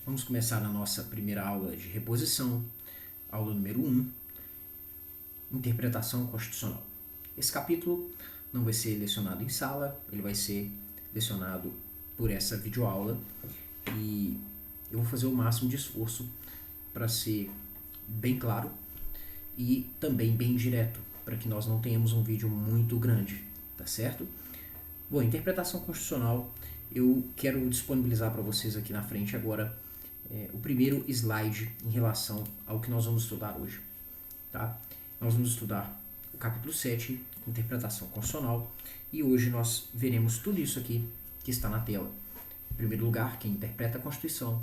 Vamos começar a nossa primeira aula de reposição, aula número 1, Interpretação Constitucional. Esse capítulo não vai ser lecionado em sala, ele vai ser lecionado por essa videoaula e eu vou fazer o máximo de esforço para ser bem claro e também bem direto, para que nós não tenhamos um vídeo muito grande, tá certo? Bom, interpretação constitucional, eu quero disponibilizar para vocês aqui na frente agora o primeiro slide em relação ao que nós vamos estudar hoje. Tá? Nós vamos estudar o capítulo 7, interpretação constitucional, e hoje nós veremos tudo isso aqui que está na tela. Em primeiro lugar, quem interpreta a Constituição.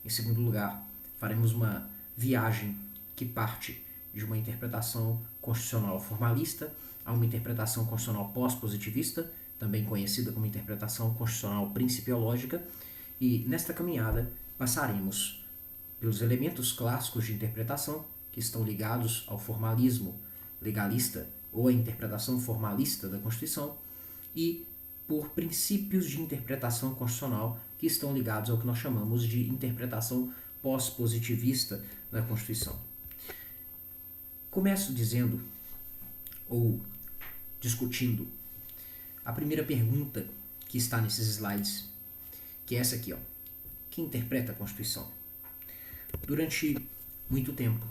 Em segundo lugar, faremos uma viagem que parte de uma interpretação constitucional formalista a uma interpretação constitucional pós-positivista, também conhecida como interpretação constitucional principiológica, e nesta caminhada passaremos pelos elementos clássicos de interpretação que estão ligados ao formalismo legalista ou à interpretação formalista da Constituição e por princípios de interpretação constitucional que estão ligados ao que nós chamamos de interpretação pós-positivista da Constituição. Começo dizendo ou discutindo a primeira pergunta que está nesses slides, que é essa aqui, ó. Quem interpreta a Constituição? Durante muito tempo,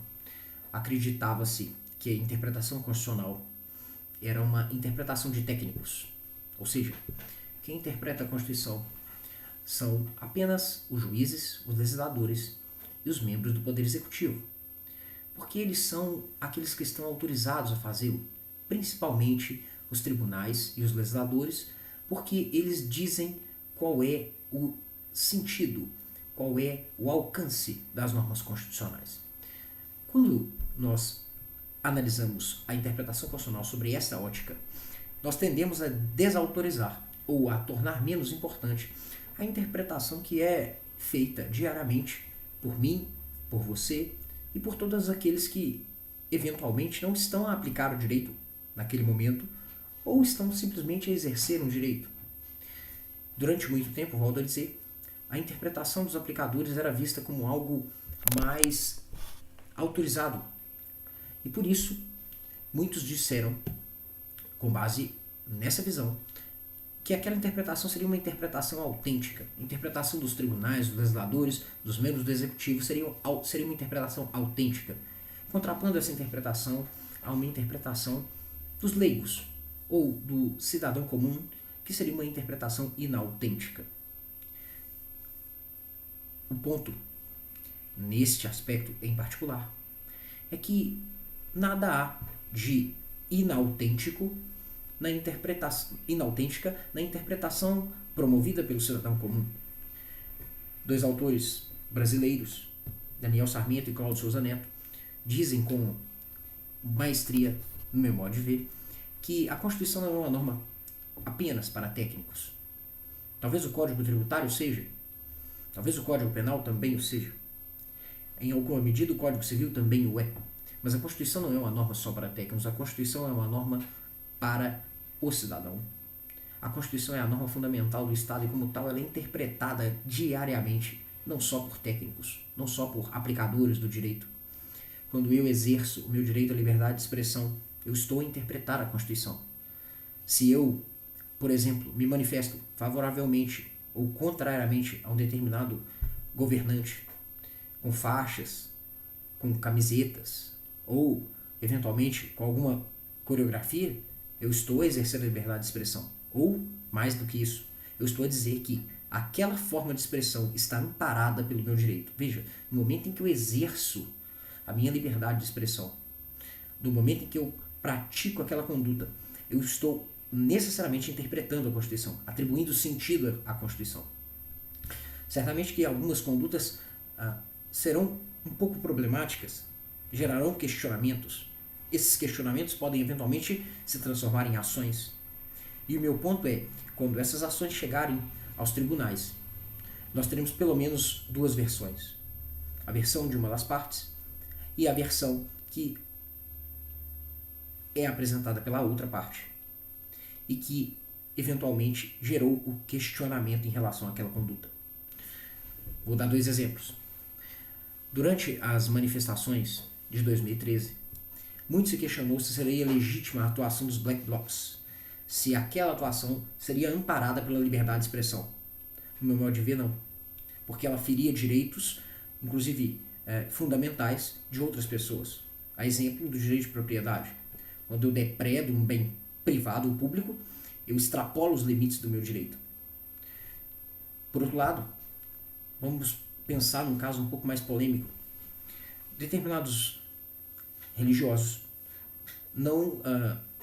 acreditava-se que a interpretação constitucional era uma interpretação de técnicos. Ou seja, quem interpreta a Constituição são apenas os juízes, os legisladores e os membros do Poder Executivo. Porque eles são aqueles que estão autorizados a fazê-lo, principalmente os tribunais e os legisladores, porque eles dizem qual é o sentido, qual é o alcance das normas constitucionais. Quando nós analisamos a interpretação constitucional sobre essa ótica, nós tendemos a desautorizar ou a tornar menos importante a interpretação que é feita diariamente por mim, por você e por todos aqueles que eventualmente não estão a aplicar o direito naquele momento ou estão simplesmente a exercer um direito. Durante muito tempo, volto a dizer, a interpretação dos aplicadores era vista como algo mais autorizado. E por isso, muitos disseram, com base nessa visão, que aquela interpretação seria uma interpretação autêntica. A interpretação dos tribunais, dos legisladores, dos membros do executivo seria uma interpretação autêntica, contrapondo essa interpretação a uma interpretação dos leigos ou do cidadão comum, que seria uma interpretação inautêntica. O ponto, neste aspecto em particular, é que nada há de inautêntica na interpretação promovida pelo cidadão comum. Dois autores brasileiros, Daniel Sarmento e Cláudio Souza Neto, dizem com maestria, no meu modo de ver, que a Constituição não é uma norma apenas para técnicos. Talvez o Código Tributário seja, talvez o Código Penal também o seja. Em alguma medida o Código Civil também o é. Mas a Constituição não é uma norma só para técnicos, a Constituição é uma norma para o cidadão. A Constituição é a norma fundamental do Estado e, como tal, ela é interpretada diariamente, não só por técnicos, não só por aplicadores do direito. Quando eu exerço o meu direito à liberdade de expressão, eu estou a interpretar a Constituição. Se eu, por exemplo, me manifesto favoravelmente ou contrariamente a um determinado governante, com faixas, com camisetas, ou, eventualmente, com alguma coreografia, eu estou a exercer a liberdade de expressão. Ou, mais do que isso, eu estou a dizer que aquela forma de expressão está amparada pelo meu direito. Veja, no momento em que eu exerço a minha liberdade de expressão, no momento em que eu pratico aquela conduta, eu estou necessariamente interpretando a Constituição, atribuindo sentido à Constituição. Certamente que algumas condutas serão um pouco problemáticas, gerarão questionamentos. Esses questionamentos podem eventualmente se transformar em ações. E o meu ponto é, quando essas ações chegarem aos tribunais, nós teremos pelo menos duas versões. A versão de uma das partes e a versão que é apresentada pela outra parte e que eventualmente gerou o questionamento em relação àquela conduta. Vou dar dois exemplos. Durante as manifestações de 2013, muito se questionou se seria legítima a atuação dos Black Blocs, se aquela atuação seria amparada pela liberdade de expressão. No meu modo de ver, não. Porque ela feria direitos, inclusive fundamentais, de outras pessoas. A exemplo do direito de propriedade. Quando eu depredo um bem privado ou público, eu extrapolo os limites do meu direito. Por outro lado, vamos pensar num caso um pouco mais polêmico. Determinados religiosos não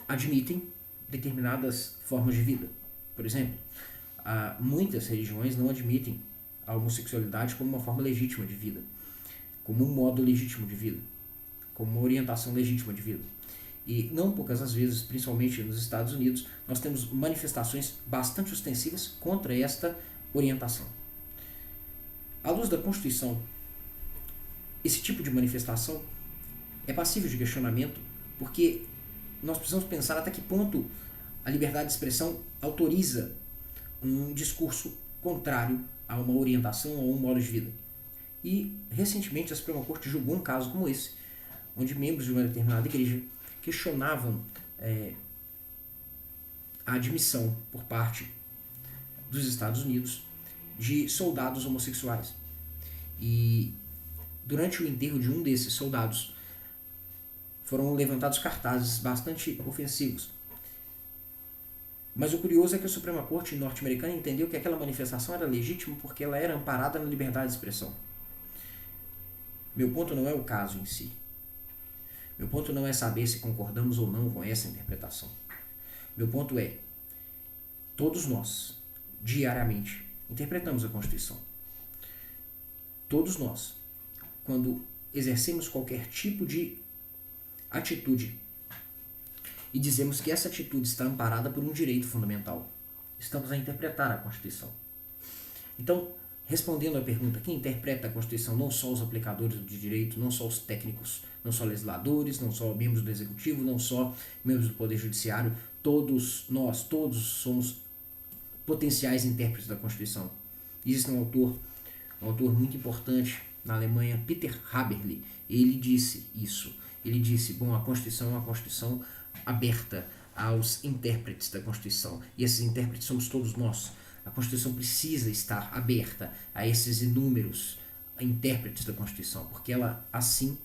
admitem determinadas formas de vida. Por exemplo, muitas religiões não admitem a homossexualidade como uma forma legítima de vida, como um modo legítimo de vida, como uma orientação legítima de vida. E não poucas as vezes, principalmente nos Estados Unidos, nós temos manifestações bastante ostensivas contra esta orientação. À luz da Constituição, esse tipo de manifestação é passível de questionamento, porque nós precisamos pensar até que ponto a liberdade de expressão autoriza um discurso contrário a uma orientação ou a um modo de vida. E, recentemente, a Suprema Corte julgou um caso como esse, onde membros de uma determinada igreja questionavam a admissão por parte dos Estados Unidos de soldados homossexuais. E, durante o enterro de um desses soldados, foram levantados cartazes bastante ofensivos. Mas o curioso é que a Suprema Corte norte-americana entendeu que aquela manifestação era legítima porque ela era amparada na liberdade de expressão. Meu ponto não é o caso em si. Meu ponto não é saber se concordamos ou não com essa interpretação. Meu ponto é, todos nós, diariamente, interpretamos a Constituição. Todos nós, quando exercemos qualquer tipo de atitude e dizemos que essa atitude está amparada por um direito fundamental, estamos a interpretar a Constituição. Então, respondendo à pergunta, quem interpreta a Constituição, não só os aplicadores de direito, não só os técnicos, não só legisladores, não só membros do Executivo, não só membros do Poder Judiciário, todos nós, todos somos potenciais intérpretes da Constituição. Existe um autor muito importante na Alemanha, Peter Haberli, ele disse isso. Ele disse, a Constituição é uma Constituição aberta aos intérpretes da Constituição, e esses intérpretes somos todos nós. A Constituição precisa estar aberta a esses inúmeros intérpretes da Constituição, porque ela assim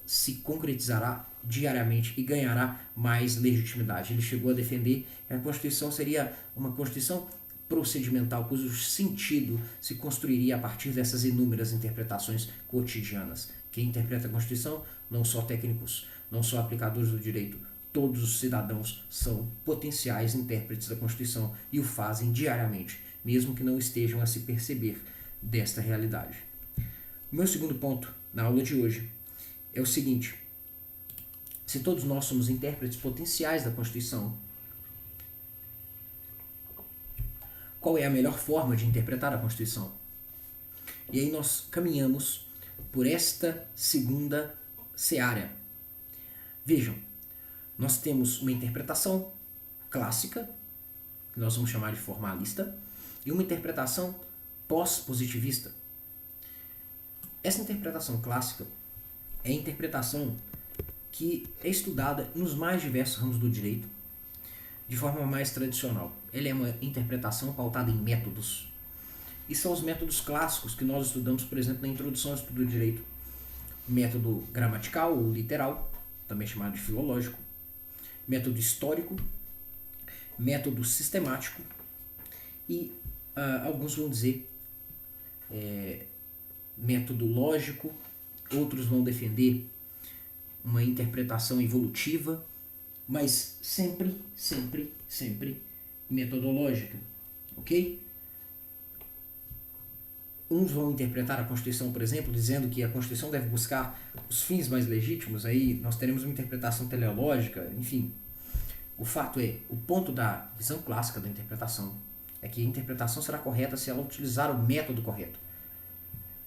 se concretizará diariamente e ganhará mais legitimidade. Ele chegou a defender que a Constituição seria uma Constituição procedimental, cujo sentido se construiria a partir dessas inúmeras interpretações cotidianas. Quem interpreta a Constituição, não só técnicos, não só aplicadores do direito, todos os cidadãos são potenciais intérpretes da Constituição e o fazem diariamente, mesmo que não estejam a se perceber desta realidade. O meu segundo ponto na aula de hoje é o seguinte: se todos nós somos intérpretes potenciais da Constituição, qual é a melhor forma de interpretar a Constituição? E aí nós caminhamos por esta segunda seara. Vejam, nós temos uma interpretação clássica, que nós vamos chamar de formalista, e uma interpretação pós-positivista. Essa interpretação clássica é a interpretação que é estudada nos mais diversos ramos do direito, de forma mais tradicional. Ela é uma interpretação pautada em métodos. E são os métodos clássicos que nós estudamos, por exemplo, na introdução ao estudo do direito. Método gramatical ou literal, também chamado de filológico, método histórico, método sistemático e alguns vão dizer método lógico, outros vão defender uma interpretação evolutiva, mas sempre metodológica, ok? Uns vão interpretar a Constituição, por exemplo, dizendo que a Constituição deve buscar os fins mais legítimos, aí nós teremos uma interpretação teleológica, enfim. O fato é, o ponto da visão clássica da interpretação é que a interpretação será correta se ela utilizar o método correto.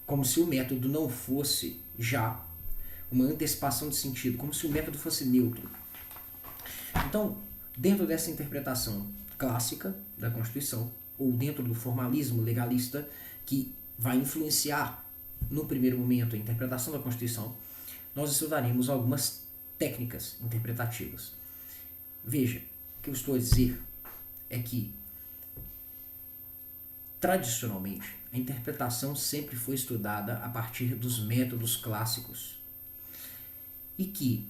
Como se o método não fosse já uma antecipação de sentido, como se o método fosse neutro. Então, dentro dessa interpretação clássica da Constituição, ou dentro do formalismo legalista, que vai influenciar, no primeiro momento, a interpretação da Constituição, nós estudaremos algumas técnicas interpretativas. Veja, o que eu estou a dizer é que, tradicionalmente, a interpretação sempre foi estudada a partir dos métodos clássicos e que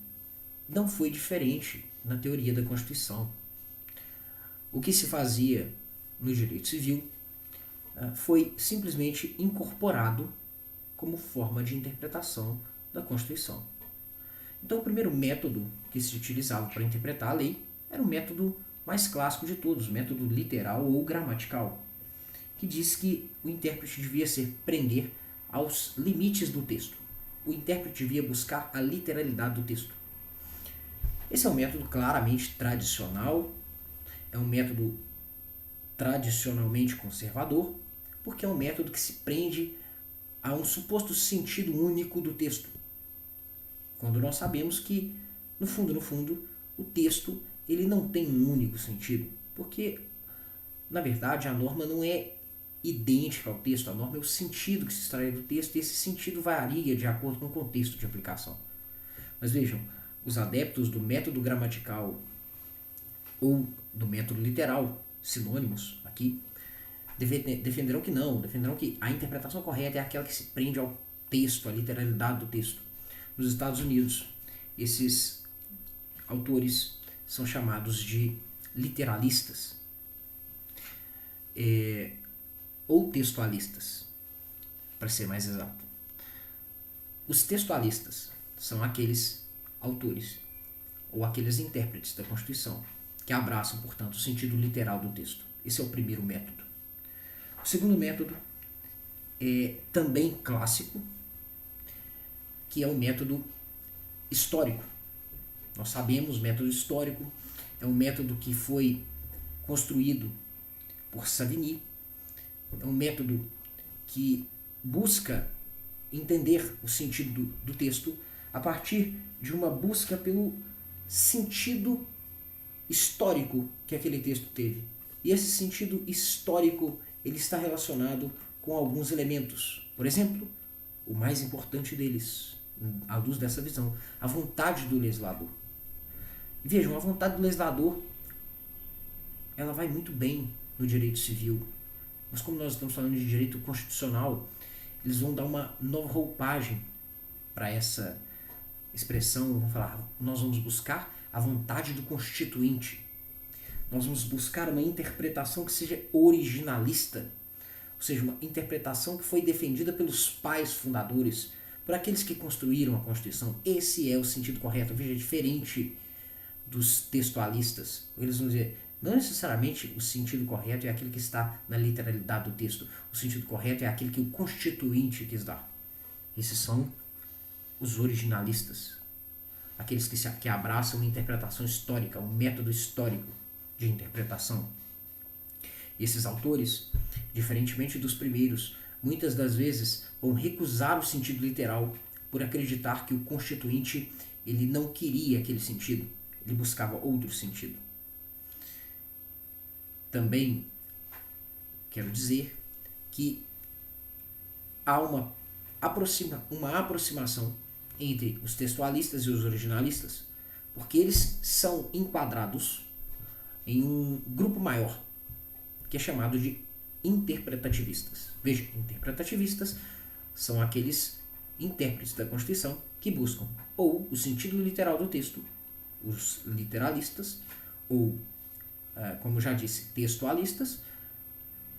não foi diferente na teoria da Constituição. O que se fazia no direito civil foi simplesmente incorporado como forma de interpretação da Constituição. Então, o primeiro método que se utilizava para interpretar a lei era o método mais clássico de todos, o método literal ou gramatical, que diz que o intérprete devia se prender aos limites do texto. O intérprete devia buscar a literalidade do texto. Esse é um método claramente tradicional, é um método tradicionalmente conservador, porque é um método que se prende a um suposto sentido único do texto, quando nós sabemos que, no fundo, o texto ele não tem um único sentido, porque, na verdade, a norma não é idêntica ao texto, a norma é o sentido que se extrai do texto, e esse sentido varia de acordo com o contexto de aplicação. Mas vejam, os adeptos do método gramatical ou do método literal, sinônimos aqui, defenderão que não, defenderão que a interpretação correta é aquela que se prende ao texto, à literalidade do texto. Nos Estados Unidos, esses autores são chamados de literalistas ou textualistas, para ser mais exato. Os textualistas são aqueles autores ou aqueles intérpretes da Constituição que abraçam, portanto, o sentido literal do texto. Esse é o primeiro método. O segundo método é também clássico, que é o método histórico. Nós sabemos, o método histórico é um método que foi construído por Savigny, é um método que busca entender o sentido do texto a partir de uma busca pelo sentido histórico que aquele texto teve. E esse sentido histórico ele está relacionado com alguns elementos. Por exemplo, o mais importante deles, à luz dessa visão, a vontade do legislador. E vejam, a vontade do legislador ela vai muito bem no direito civil. Mas como nós estamos falando de direito constitucional, eles vão dar uma nova roupagem para essa expressão. Vão falar, nós vamos buscar a vontade do constituinte. Nós vamos buscar uma interpretação que seja originalista, ou seja, uma interpretação que foi defendida pelos pais fundadores, por aqueles que construíram a Constituição. Esse é o sentido correto. Veja, diferente dos textualistas. Eles vão dizer, não necessariamente o sentido correto é aquele que está na literalidade do texto. O sentido correto é aquele que o constituinte quis dar. Esses são os originalistas. Aqueles que abraçam uma interpretação histórica, um método histórico de interpretação. Esses autores, diferentemente dos primeiros, muitas das vezes vão recusar o sentido literal por acreditar que o constituinte ele não queria aquele sentido, ele buscava outro sentido. Também quero dizer que há uma aproximação entre os textualistas e os originalistas, porque eles são enquadrados em um grupo maior, que é chamado de interpretativistas. Veja, interpretativistas são aqueles intérpretes da Constituição que buscam ou o sentido literal do texto, os literalistas, ou, como já disse, textualistas,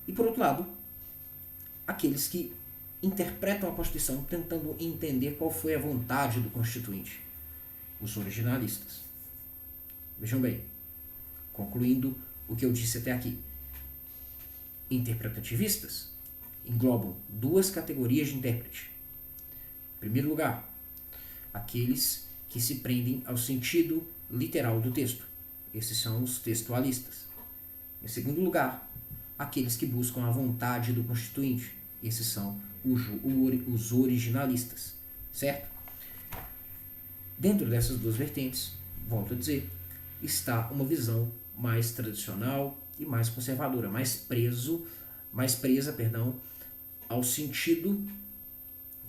e, por outro lado, aqueles que interpretam a Constituição tentando entender qual foi a vontade do Constituinte, os originalistas. Vejam bem, concluindo o que eu disse até aqui, interpretativistas englobam duas categorias de intérprete. Em primeiro lugar, aqueles que se prendem ao sentido literal do texto. Esses são os textualistas. Em segundo lugar, aqueles que buscam a vontade do constituinte. Esses são os originalistas. Certo? Dentro dessas duas vertentes, volto a dizer, está uma visão mais tradicional e mais conservadora, mais presa, ao sentido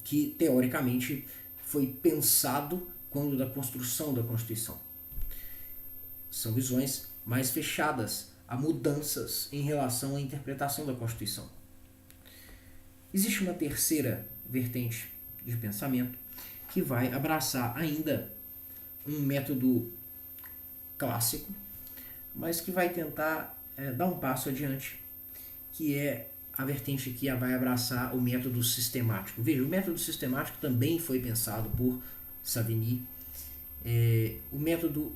que, teoricamente, foi pensado quando da construção da Constituição. São visões mais fechadas a mudanças em relação à interpretação da Constituição. Existe uma terceira vertente de pensamento que vai abraçar ainda um método clássico, mas que vai tentar dar um passo adiante, que é a vertente que vai abraçar o método sistemático. Veja, o método sistemático também foi pensado por Savigny. O método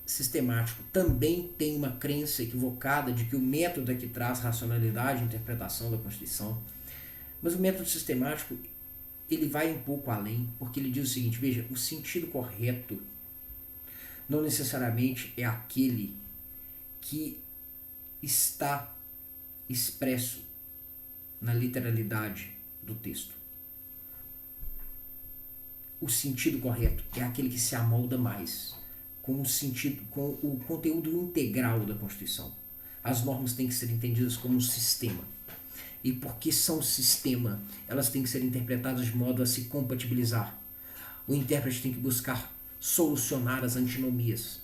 sistemático também tem uma crença equivocada de que o método é que traz racionalidade e interpretação da Constituição. Mas o método sistemático, ele vai um pouco além, porque ele diz o seguinte: veja, o sentido correto não necessariamente é aquele que está expresso na literalidade do texto. O sentido correto é aquele que se amolda mais com o conteúdo integral da Constituição. As normas têm que ser entendidas como um sistema. E porque são sistema, elas têm que ser interpretadas de modo a se compatibilizar. O intérprete tem que buscar solucionar as antinomias.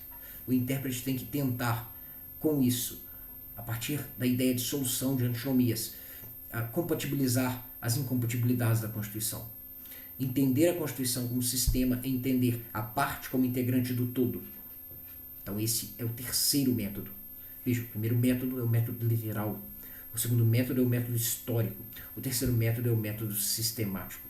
O intérprete tem que tentar, com isso, a partir da ideia de solução de antinomias, compatibilizar as incompatibilidades da Constituição. Entender a Constituição como sistema é entender a parte como integrante do todo. Então esse é o terceiro método. Veja, o primeiro método é o método literal. O segundo método é o método histórico. O terceiro método é o método sistemático.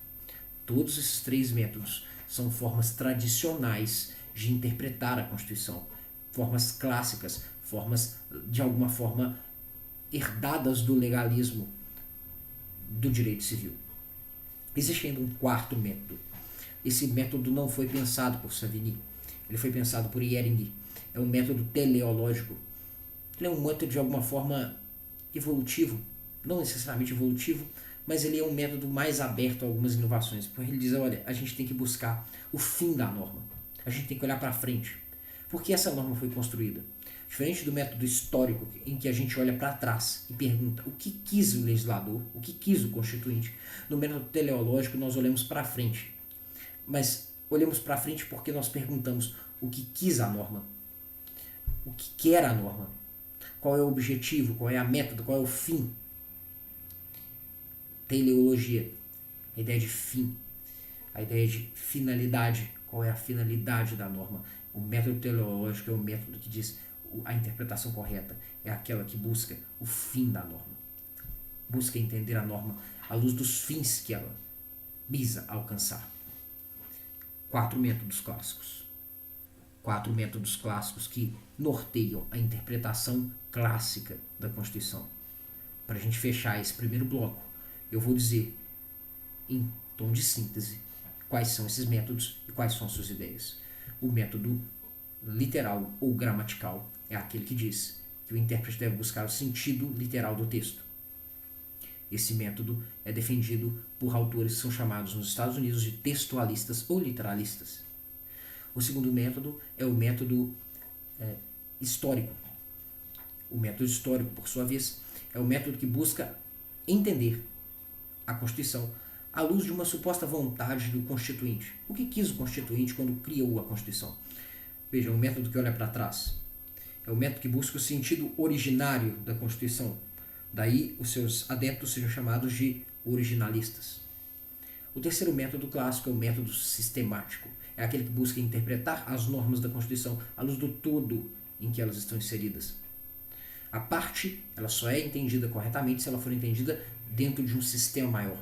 Todos esses três métodos são formas tradicionais de interpretar a Constituição. Formas clássicas, formas de alguma forma herdadas do legalismo do direito civil. Existe ainda um quarto método. Esse método não foi pensado por Savigny. Ele foi pensado por Ehring. É um método teleológico. Ele é um método de alguma forma evolutivo, não necessariamente evolutivo, mas ele é um método mais aberto a algumas inovações, porque ele diz, olha, a gente tem que buscar o fim da norma, a gente tem que olhar para frente, porque essa norma foi construída. Diferente do método histórico, em que a gente olha para trás e pergunta o que quis o legislador, o que quis o constituinte, no método teleológico nós olhamos para frente, mas olhamos para frente porque nós perguntamos o que quis a norma, o que quer a norma, qual é o objetivo, qual é a método, qual é o fim. Teleologia, a ideia de fim, a ideia de finalidade, qual é a finalidade da norma. O método teleológico é o método que diz a interpretação correta, é aquela que busca o fim da norma, busca entender a norma à luz dos fins que ela visa alcançar. Quatro métodos clássicos que norteiam a interpretação clássica da Constituição. Para a gente fechar esse primeiro bloco, eu vou dizer, em tom de síntese, quais são esses métodos e quais são as suas ideias. O método literal ou gramatical é aquele que diz que o intérprete deve buscar o sentido literal do texto. Esse método é defendido por autores que são chamados nos Estados Unidos de textualistas ou literalistas. O segundo método é o método histórico. O método histórico, por sua vez, é o método que busca entender a Constituição à luz de uma suposta vontade do Constituinte. O que quis o Constituinte quando criou a Constituição? Veja, é um método que olha para trás. É um método que busca o sentido originário da Constituição. Daí os seus adeptos sejam chamados de originalistas. O terceiro método clássico é o método sistemático. É aquele que busca interpretar as normas da Constituição à luz do todo em que elas estão inseridas. A parte, ela só é entendida corretamente se ela for entendida dentro de um sistema maior.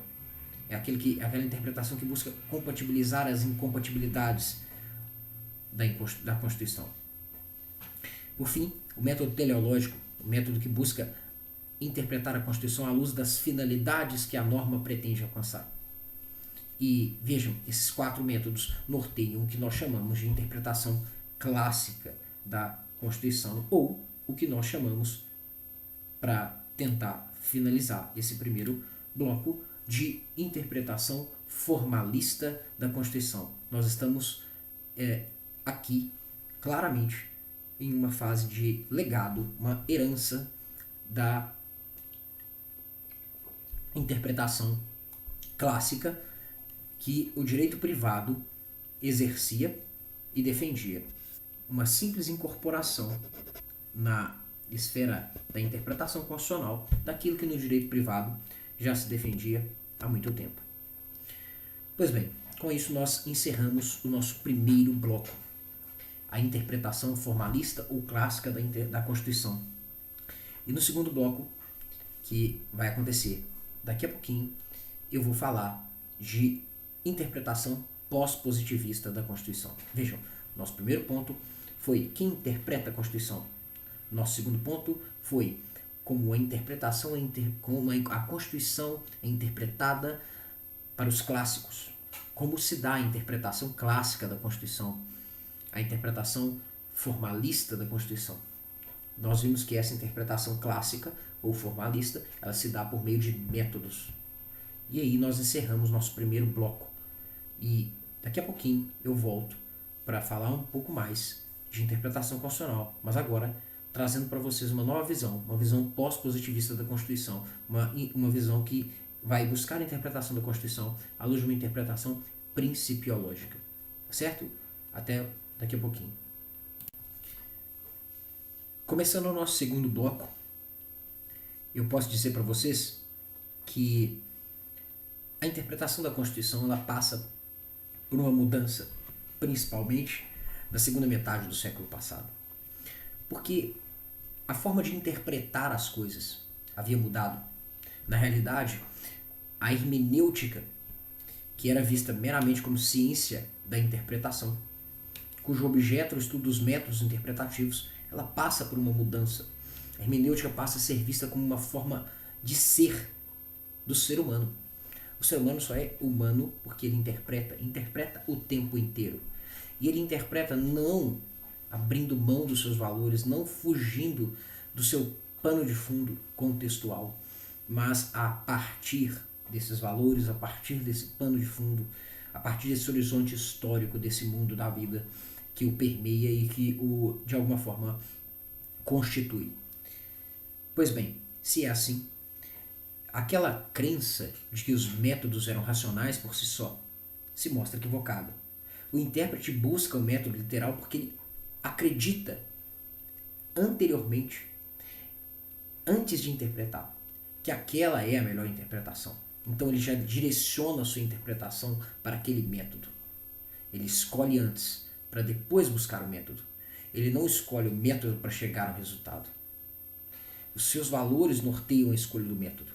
É aquela interpretação que busca compatibilizar as incompatibilidades da Constituição. Por fim, o método teleológico, o método que busca interpretar a Constituição à luz das finalidades que a norma pretende alcançar. E vejam, esses quatro métodos norteiam o que nós chamamos de interpretação clássica da Constituição, ou o que nós chamamos, para tentar finalizar esse primeiro bloco, de interpretação formalista da Constituição. Nós estamos aqui, claramente, em uma fase de legado, uma herança da interpretação clássica que o direito privado exercia e defendia. Uma simples incorporação na esfera da interpretação constitucional daquilo que no direito privado já se defendia há muito tempo. Pois bem, com isso nós encerramos o nosso primeiro bloco, a interpretação formalista ou clássica da Constituição. E no segundo bloco, que vai acontecer daqui a pouquinho, eu vou falar de interpretação pós-positivista da Constituição. Vejam, nosso primeiro ponto foi quem interpreta a Constituição. Nosso segundo ponto foi como a interpretação, como a Constituição é interpretada para os clássicos. Como se dá a interpretação clássica da Constituição, a interpretação formalista da Constituição. Nós vimos que essa interpretação clássica ou formalista, ela se dá por meio de métodos. E aí nós encerramos nosso primeiro bloco. E daqui a pouquinho eu volto para falar um pouco mais de interpretação constitucional, mas agora trazendo para vocês uma nova visão, uma visão pós-positivista da Constituição, uma visão que vai buscar a interpretação da Constituição à luz de uma interpretação principiológica. Certo? Até daqui a pouquinho. Começando o nosso segundo bloco, eu posso dizer para vocês que a interpretação da Constituição ela passa por uma mudança, principalmente na segunda metade do século passado. Porque a forma de interpretar as coisas havia mudado. Na realidade, a hermenêutica, que era vista meramente como ciência da interpretação, cujo objeto é o estudo dos métodos interpretativos, ela passa por uma mudança. A hermenêutica passa a ser vista como uma forma de ser do ser humano. O ser humano só é humano porque ele interpreta o tempo inteiro. E ele interpreta não abrindo mão dos seus valores, não fugindo do seu pano de fundo contextual, mas a partir desses valores, a partir desse pano de fundo, a partir desse horizonte histórico desse mundo da vida que o permeia e que o, de alguma forma, constitui. Pois bem, se é assim, aquela crença de que os métodos eram racionais por si só se mostra equivocada. O intérprete busca o método literal porque ele acredita anteriormente, antes de interpretar, que aquela é a melhor interpretação. Então ele já direciona a sua interpretação para aquele método. Ele escolhe antes, para depois buscar o método. Ele não escolhe o método para chegar ao resultado. Os seus valores norteiam a escolha do método.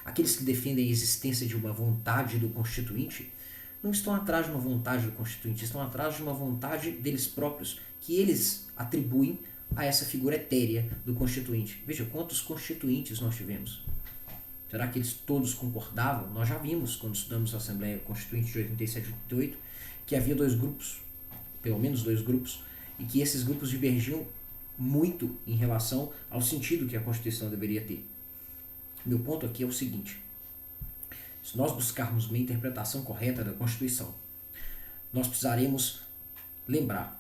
Aqueles que defendem a existência de uma vontade do Constituinte não estão atrás de uma vontade do Constituinte, estão atrás de uma vontade deles próprios, que eles atribuem a essa figura etérea do Constituinte. Veja quantos Constituintes nós tivemos. Será que eles todos concordavam? Nós já vimos, quando estudamos a Assembleia Constituinte de 87 e 88, que havia dois grupos, pelo menos dois grupos, e que esses grupos divergiam muito em relação ao sentido que a Constituição deveria ter. Meu ponto aqui é o seguinte: se nós buscarmos uma interpretação correta da Constituição, nós precisaremos lembrar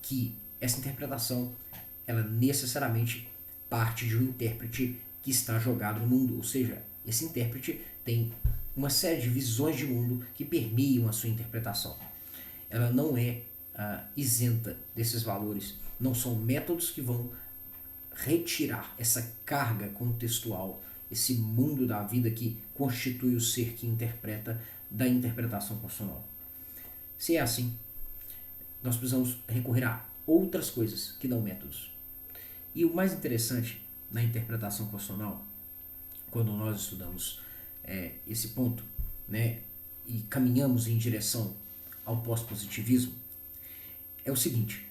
que essa interpretação, ela necessariamente parte de um intérprete que está jogado no mundo, ou seja, esse intérprete tem uma série de visões de mundo que permeiam a sua interpretação. Ela não é isenta desses valores, não são métodos que vão retirar essa carga contextual, esse mundo da vida que constitui o ser que interpreta da interpretação constitucional. Se é assim, nós precisamos recorrer a outras coisas que não métodos. E o mais interessante na interpretação constitucional, quando nós estudamos esse ponto, né, e caminhamos em direção ao pós-positivismo, é o seguinte: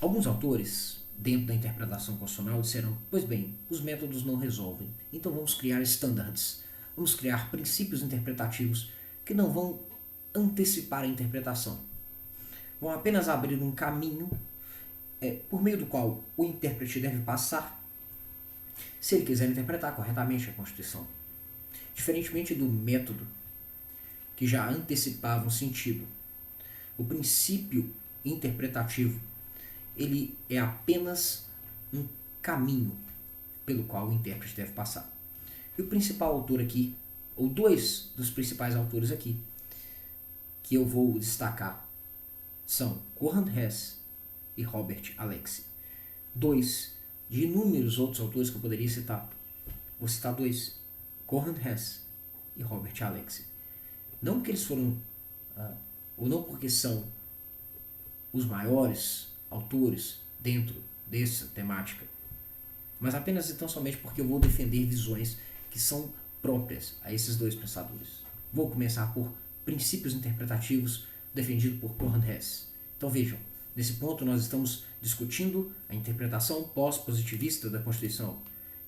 alguns autores, dentro da interpretação constitucional, disseram, pois bem, os métodos não resolvem, então vamos criar standards, vamos criar princípios interpretativos que não vão antecipar a interpretação, vão apenas abrir um caminho por meio do qual o intérprete deve passar se ele quiser interpretar corretamente a Constituição. Diferentemente do método, que já antecipava um sentido, o princípio interpretativo, ele é apenas um caminho pelo qual o intérprete deve passar. E o principal autor aqui, ou dois dos principais autores aqui, que eu vou destacar, são Conrad Hess e Robert Alexy. Dois de inúmeros outros autores que eu poderia citar. Vou citar dois, Conrad Hess e Robert Alexy. Não porque eles foram, ou não porque são os maiores autores dentro dessa temática, mas apenas e tão somente porque eu vou defender visões que são próprias a esses dois pensadores. Vou começar por princípios interpretativos defendido por Conrad Hess. Então vejam, nesse ponto nós estamos discutindo a interpretação pós-positivista da Constituição.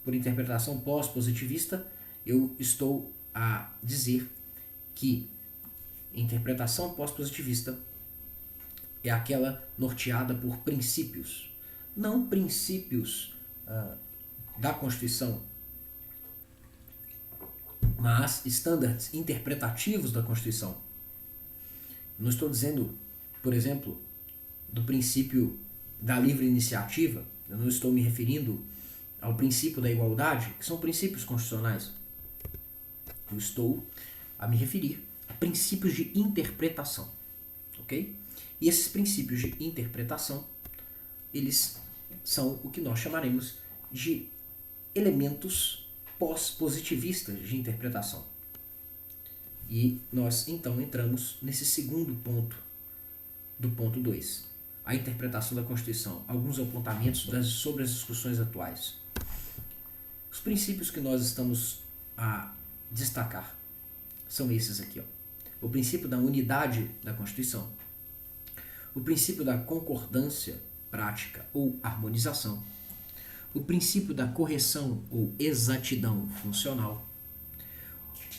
Por interpretação pós-positivista, eu estou a dizer que interpretação pós-positivista é aquela norteada por princípios, não princípios da Constituição, mas estándares interpretativos da Constituição. Não estou dizendo, por exemplo, do princípio da livre iniciativa, eu não estou me referindo ao princípio da igualdade, que são princípios constitucionais. Eu estou a me referir a princípios de interpretação, ok? E esses princípios de interpretação, eles são o que nós chamaremos de elementos pós-positivistas de interpretação. E nós então entramos nesse segundo ponto do ponto 2, a interpretação da Constituição, alguns apontamentos sobre as discussões atuais. Os princípios que nós estamos a destacar são esses aqui, ó. O princípio da unidade da Constituição, o princípio da concordância prática ou harmonização, o princípio da correção ou exatidão funcional,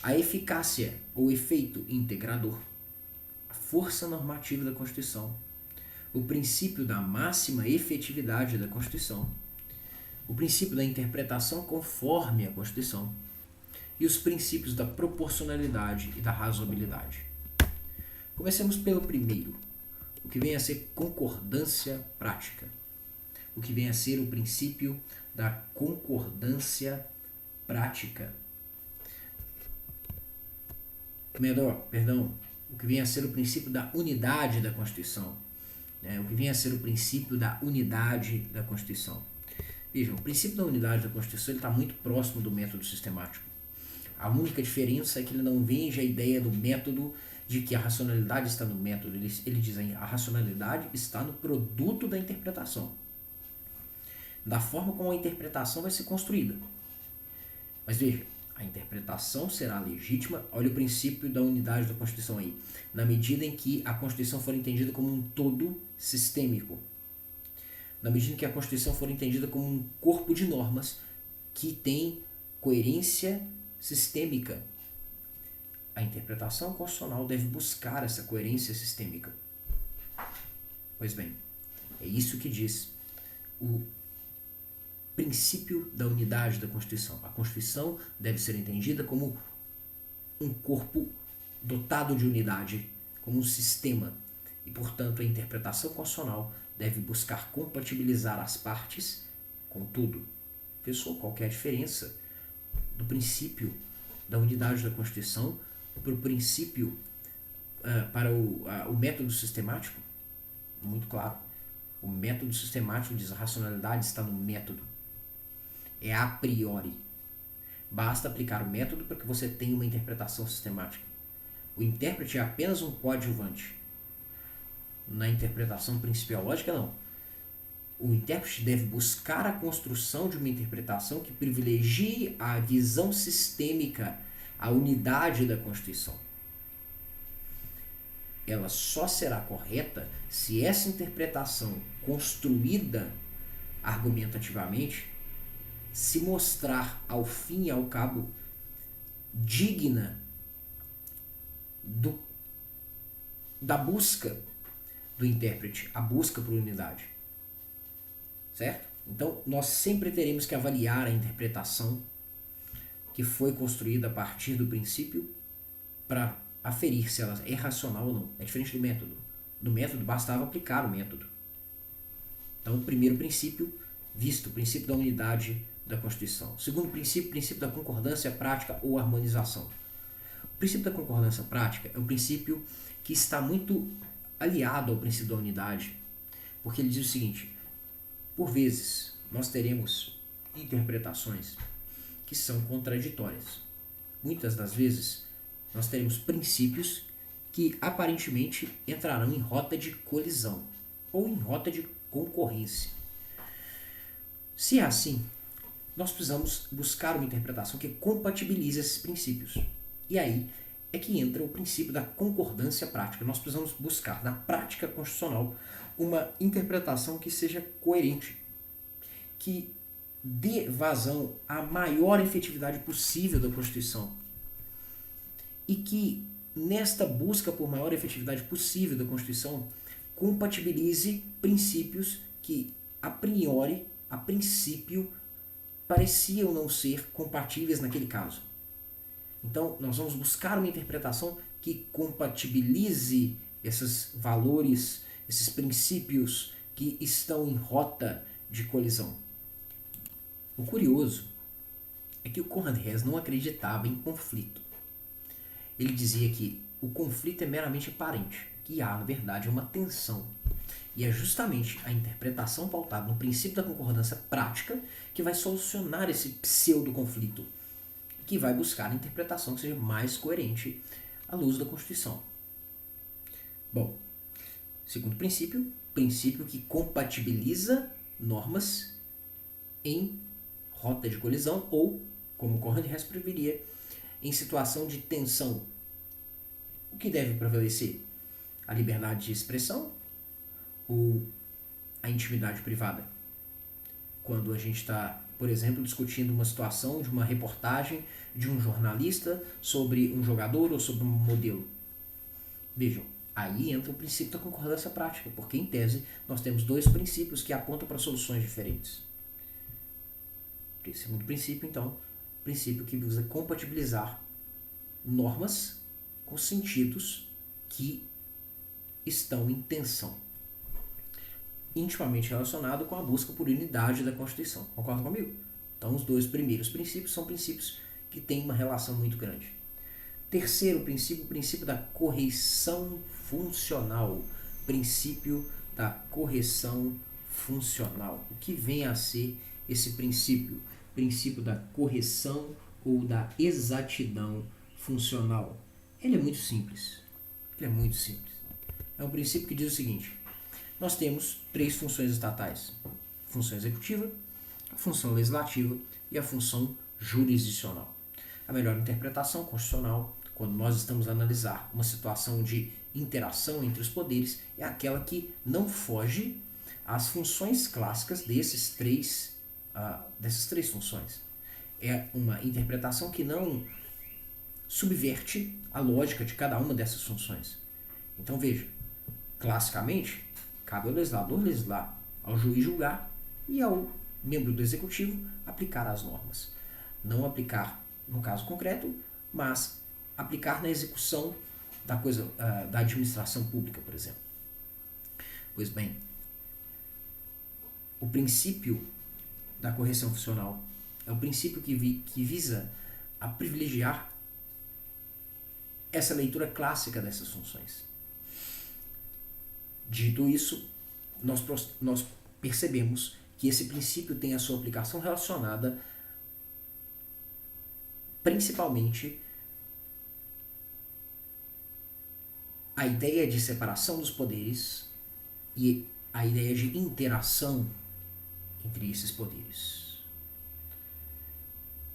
a eficácia ou efeito integrador, a força normativa da Constituição, o princípio da máxima efetividade da Constituição, o princípio da interpretação conforme a Constituição e os princípios da proporcionalidade e da razoabilidade. Comecemos pelo primeiro, o que vem a ser concordância prática, o que vem a ser o princípio da concordância prática. O que vem a ser o princípio da unidade da Constituição, o que vem a ser o princípio da unidade da Constituição. Vejam, o princípio da unidade da Constituição está muito próximo do método sistemático. A única diferença é que ele não vende a ideia do método, de que a racionalidade está no método. Ele diz que a racionalidade está no produto da interpretação, da forma como a interpretação vai ser construída. Mas veja, a interpretação será legítima, olha o princípio da unidade da Constituição aí, na medida em que a Constituição for entendida como um todo sistêmico, na medida em que a Constituição for entendida como um corpo de normas que tem coerência sistêmica. A interpretação constitucional deve buscar essa coerência sistêmica. Pois bem, é isso que diz o princípio da unidade da Constituição. A Constituição deve ser entendida como um corpo dotado de unidade, como um sistema, e, portanto, a interpretação constitucional deve buscar compatibilizar as partes com tudo. Pessoal, qual que é a diferença do princípio da unidade da Constituição para o princípio, para o método sistemático? Muito claro. O método sistemático diz a racionalidade está no método. É a priori. Basta aplicar o método para que você tenha uma interpretação sistemática. O intérprete é apenas um coadjuvante. Na interpretação principiológica, não. O intérprete deve buscar a construção de uma interpretação que privilegie a visão sistêmica, a unidade da Constituição. Ela só será correta se essa interpretação construída argumentativamente se mostrar ao fim e ao cabo digna da busca do intérprete, a busca por unidade. Certo? Então, nós sempre teremos que avaliar a interpretação que foi construída a partir do princípio para aferir se ela é racional ou não. É diferente do método. No método, bastava aplicar o método. Então, o primeiro princípio, visto o princípio da unidade da Constituição. O segundo princípio, o princípio da concordância prática ou harmonização. O princípio da concordância prática é um princípio que está muito aliado ao princípio da unidade, porque ele diz o seguinte: por vezes nós teremos interpretações que são contraditórias. Muitas das vezes nós teremos princípios que aparentemente entrarão em rota de colisão ou em rota de concorrência. Se é assim, nós precisamos buscar uma interpretação que compatibilize esses princípios. E aí é que entra o princípio da concordância prática. Nós precisamos buscar, na prática constitucional, uma interpretação que seja coerente, que dê vazão à maior efetividade possível da Constituição e que, nesta busca por maior efetividade possível da Constituição, compatibilize princípios que, a princípio, pareciam não ser compatíveis naquele caso. Então, nós vamos buscar uma interpretação que compatibilize esses valores, esses princípios que estão em rota de colisão. O curioso é que o Conrad Hess não acreditava em conflito. Ele dizia que o conflito é meramente aparente, que há, na verdade, uma tensão. E é justamente a interpretação pautada no princípio da concordância prática que vai solucionar esse pseudo-conflito, que vai buscar a interpretação que seja mais coerente à luz da Constituição. Bom, segundo princípio, princípio que compatibiliza normas em rota de colisão ou, como Conrad Hess preferia, em situação de tensão. O que deve prevalecer? A liberdade de expressão ou a intimidade privada? Quando a gente está, por exemplo, discutindo uma situação de uma reportagem de um jornalista sobre um jogador ou sobre um modelo. Vejam, aí entra o princípio da concordância prática, porque em tese nós temos dois princípios que apontam para soluções diferentes. Segundo princípio, então, princípio que usa compatibilizar normas com sentidos que estão em tensão, intimamente relacionado com a busca por unidade da Constituição. Concorda comigo? Então, os dois primeiros princípios são princípios que têm uma relação muito grande. Terceiro princípio, o princípio da correção funcional. Princípio da correção funcional. O que vem a ser esse princípio? Princípio da correção ou da exatidão funcional. Ele é muito simples. É um princípio que diz o seguinte: nós temos três funções estatais: a função executiva, a função legislativa e a função jurisdicional. A melhor interpretação constitucional, quando nós estamos a analisar uma situação de interação entre os poderes, é aquela que não foge às funções clássicas dessas três funções. É uma interpretação que não subverte a lógica de cada uma dessas funções. Então veja, classicamente, cabe ao legislador legislar, ao juiz julgar e ao membro do executivo aplicar as normas. Não aplicar no caso concreto, mas aplicar na execução da administração pública, por exemplo. Pois bem, o princípio da correção funcional é um princípio que visa a privilegiar essa leitura clássica dessas funções. Dito isso, nós percebemos que esse princípio tem a sua aplicação relacionada principalmente à ideia de separação dos poderes e a ideia de interação entre esses poderes.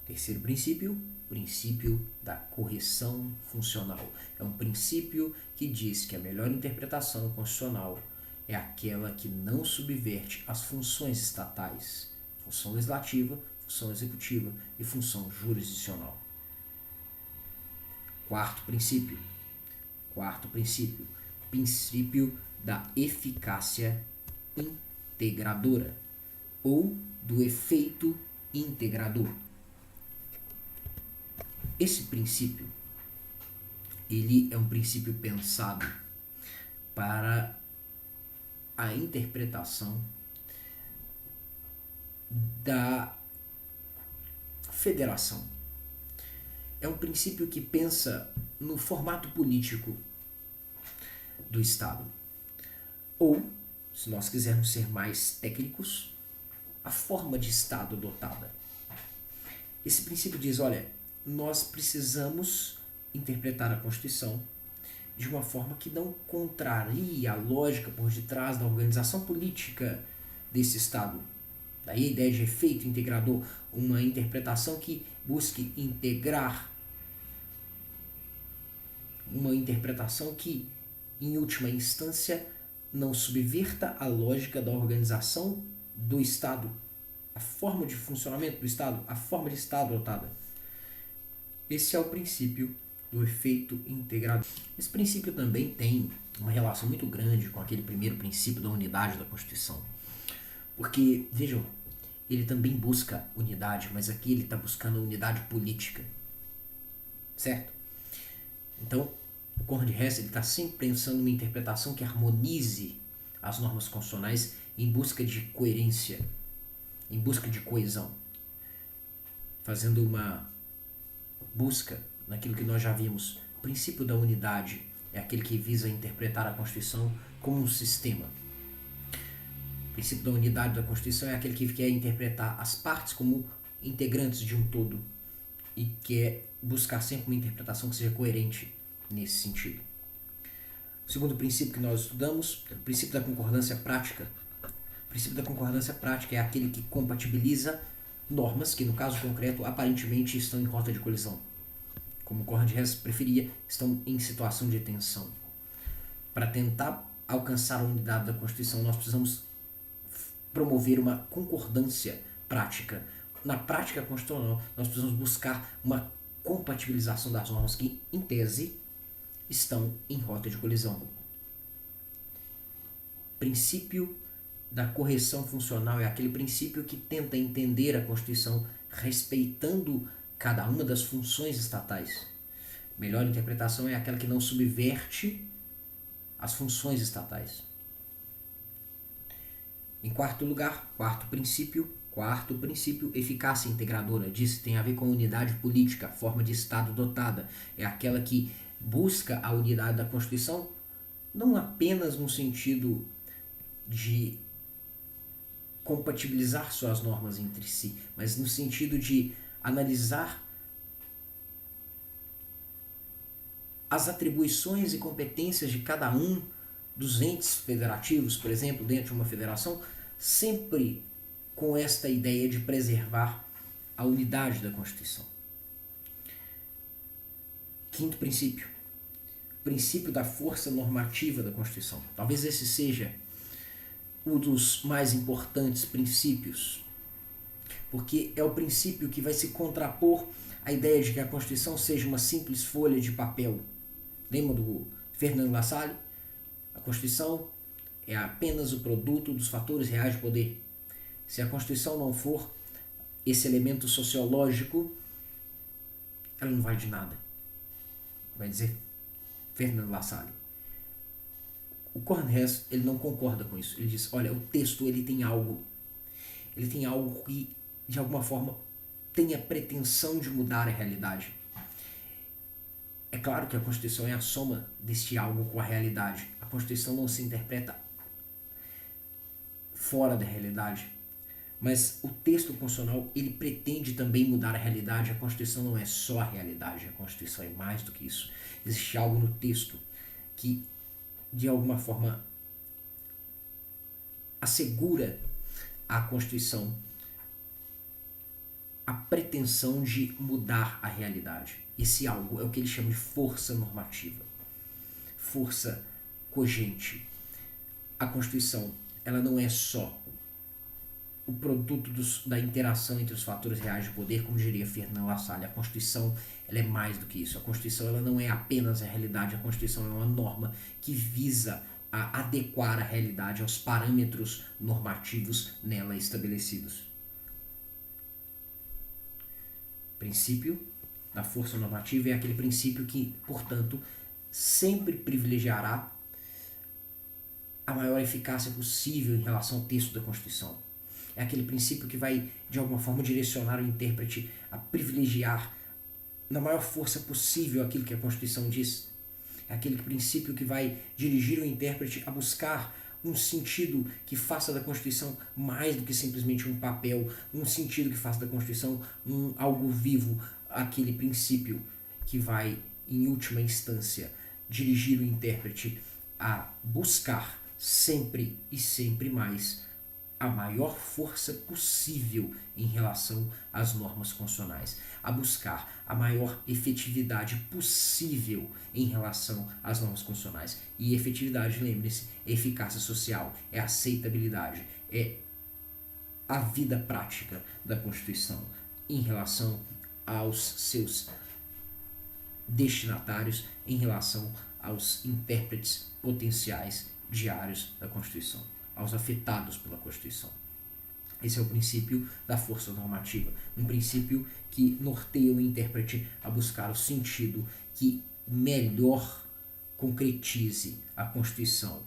Terceiro princípio, princípio da correção funcional. É um princípio que diz que a melhor interpretação constitucional é aquela que não subverte as funções estatais, função legislativa, função executiva e função jurisdicional. Quarto princípio, princípio da eficácia integradora ou do efeito integrador. Esse princípio, ele é um princípio pensado para a interpretação da federação é um princípio que pensa no formato político do Estado. Ou, se nós quisermos ser mais técnicos, a forma de Estado adotada. Esse princípio diz, olha, nós precisamos interpretar a Constituição de uma forma que não contrarie a lógica por detrás da organização política desse Estado. Daí a ideia de efeito integrador, uma interpretação que busque integrar, uma interpretação que, em última instância, não subverta a lógica da organização do Estado, a forma de funcionamento do Estado, a forma de Estado adotada. Esse é o princípio do efeito integrador. Esse princípio também tem uma relação muito grande com aquele primeiro princípio da unidade da Constituição. Porque, vejam, ele também busca unidade, mas aqui ele está buscando unidade política. Certo? Então, o Conrad Hess está sempre pensando numa interpretação que harmonize as normas constitucionais em busca de coerência, em busca de coesão, fazendo uma busca naquilo que nós já vimos. O princípio da unidade é aquele que visa interpretar a Constituição como um sistema. O princípio da unidade da Constituição é aquele que quer interpretar as partes como integrantes de um todo e quer buscar sempre uma interpretação que seja coerente nesse sentido. O segundo princípio que nós estudamos é o princípio da concordância prática. O princípio da concordância prática é aquele que compatibiliza normas que, no caso concreto, aparentemente estão em rota de colisão. Como Conrad Hess preferia, estão em situação de tensão. Para tentar alcançar a unidade da Constituição, nós precisamos promover uma concordância prática. Na prática constitucional, nós precisamos buscar uma compatibilização das normas que, em tese, estão em rota de colisão. Princípio da correção funcional é aquele princípio que tenta entender a Constituição respeitando cada uma das funções estatais. Melhor interpretação é aquela que não subverte as funções estatais. Em quarto lugar, quarto princípio, eficácia integradora. Diz que tem a ver com a unidade política, a forma de Estado dotada. É aquela que busca a unidade da Constituição não apenas no sentido de compatibilizar suas normas entre si, mas no sentido de analisar as atribuições e competências de cada um dos entes federativos, por exemplo, dentro de uma federação, sempre com esta ideia de preservar a unidade da Constituição. Quinto princípio, princípio da força normativa da Constituição. Talvez esse seja um dos mais importantes princípios, porque é o princípio que vai se contrapor à ideia de que a Constituição seja uma simples folha de papel. Lembra do Fernando Lassalle? A Constituição é apenas o produto dos fatores reais de poder. Se a Constituição não for esse elemento sociológico, ela não vale de nada. Vai dizer Fernando Lassalle. O Conrad Hess, ele não concorda com isso. Ele diz, olha, o texto ele tem algo que, de alguma forma, tem a pretensão de mudar a realidade. É claro que a Constituição é a soma deste algo com a realidade. A Constituição não se interpreta fora da realidade. Mas o texto constitucional, ele pretende também mudar a realidade. A Constituição não é só a realidade, a Constituição é mais do que isso. Existe algo no texto que, de alguma forma, assegura à Constituição a pretensão de mudar a realidade. Esse algo é o que ele chama de força normativa, força cogente. A Constituição, ela não é só o produto da interação entre os fatores reais de poder, como diria Fernando Lassalle. A Constituição, ela é mais do que isso. A Constituição, ela não é apenas a realidade. A Constituição é uma norma que visa a adequar a realidade aos parâmetros normativos nela estabelecidos. Princípio da força normativa é aquele princípio que, portanto, sempre privilegiará a maior eficácia possível em relação ao texto da Constituição. É aquele princípio que vai, de alguma forma, direcionar o intérprete a privilegiar na maior força possível aquilo que a Constituição diz. É aquele princípio que vai dirigir o intérprete a buscar um sentido que faça da Constituição mais do que simplesmente um papel, um sentido que faça da Constituição algo vivo, aquele princípio que vai, em última instância, dirigir o intérprete a buscar sempre e sempre mais a maior força possível em relação às normas constitucionais, a buscar a maior efetividade possível em relação às normas constitucionais. E efetividade, lembre-se, é eficácia social, é aceitabilidade, é a vida prática da Constituição em relação aos seus destinatários, em relação aos intérpretes potenciais diários da Constituição, aos afetados pela Constituição. Esse é o princípio da força normativa, um princípio que norteia o intérprete a buscar o sentido que melhor concretize a Constituição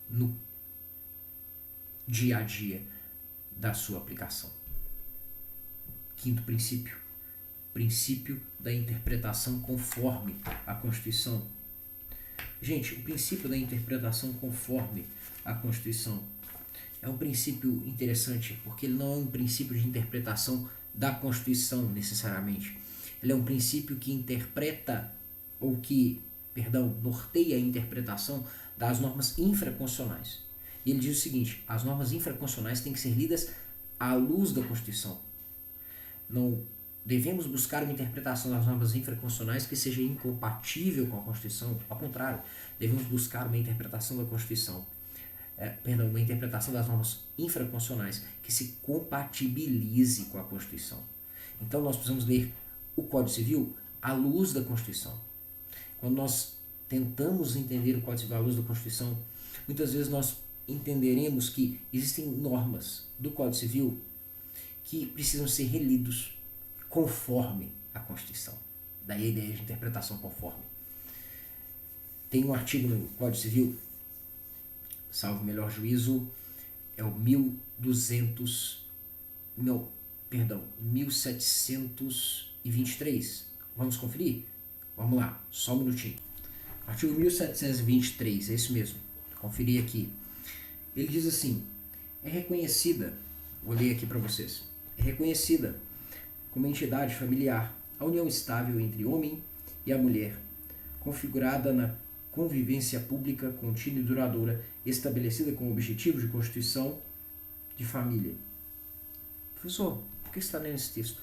no dia a dia da sua aplicação. Quinto princípio, princípio da interpretação conforme a Constituição. Gente, o princípio da interpretação conforme a Constituição é um princípio interessante, porque ele não é um princípio de interpretação da Constituição necessariamente. Ele é um princípio que interpreta, ou que, norteia a interpretação das normas infraconstitucionais. E ele diz o seguinte: as normas infraconstitucionais têm que ser lidas à luz da Constituição. Não devemos buscar uma interpretação das normas infraconstitucionais que seja incompatível com a Constituição. Ao contrário, devemos buscar uma interpretação da Constituição, uma interpretação das normas infraconstitucionais que se compatibilize com a Constituição. Então nós precisamos ler o Código Civil à luz da Constituição. Quando nós tentamos entender o Código Civil à luz da Constituição, muitas vezes nós entenderemos que existem normas do Código Civil que precisam ser relidos conforme a Constituição. Daí a ideia de interpretação conforme. Tem um artigo no Código Civil, salvo melhor juízo, é o 1723. Vamos conferir? Vamos lá, só um minutinho. Artigo 1723, é isso mesmo. Conferir aqui. Ele diz assim: é reconhecida, vou ler aqui para vocês, é reconhecida como entidade familiar a união estável entre o homem e a mulher, configurada na convivência pública contínua e duradoura, estabelecida com o objetivo de constituição de família. Professor, por que você está lendo esse texto?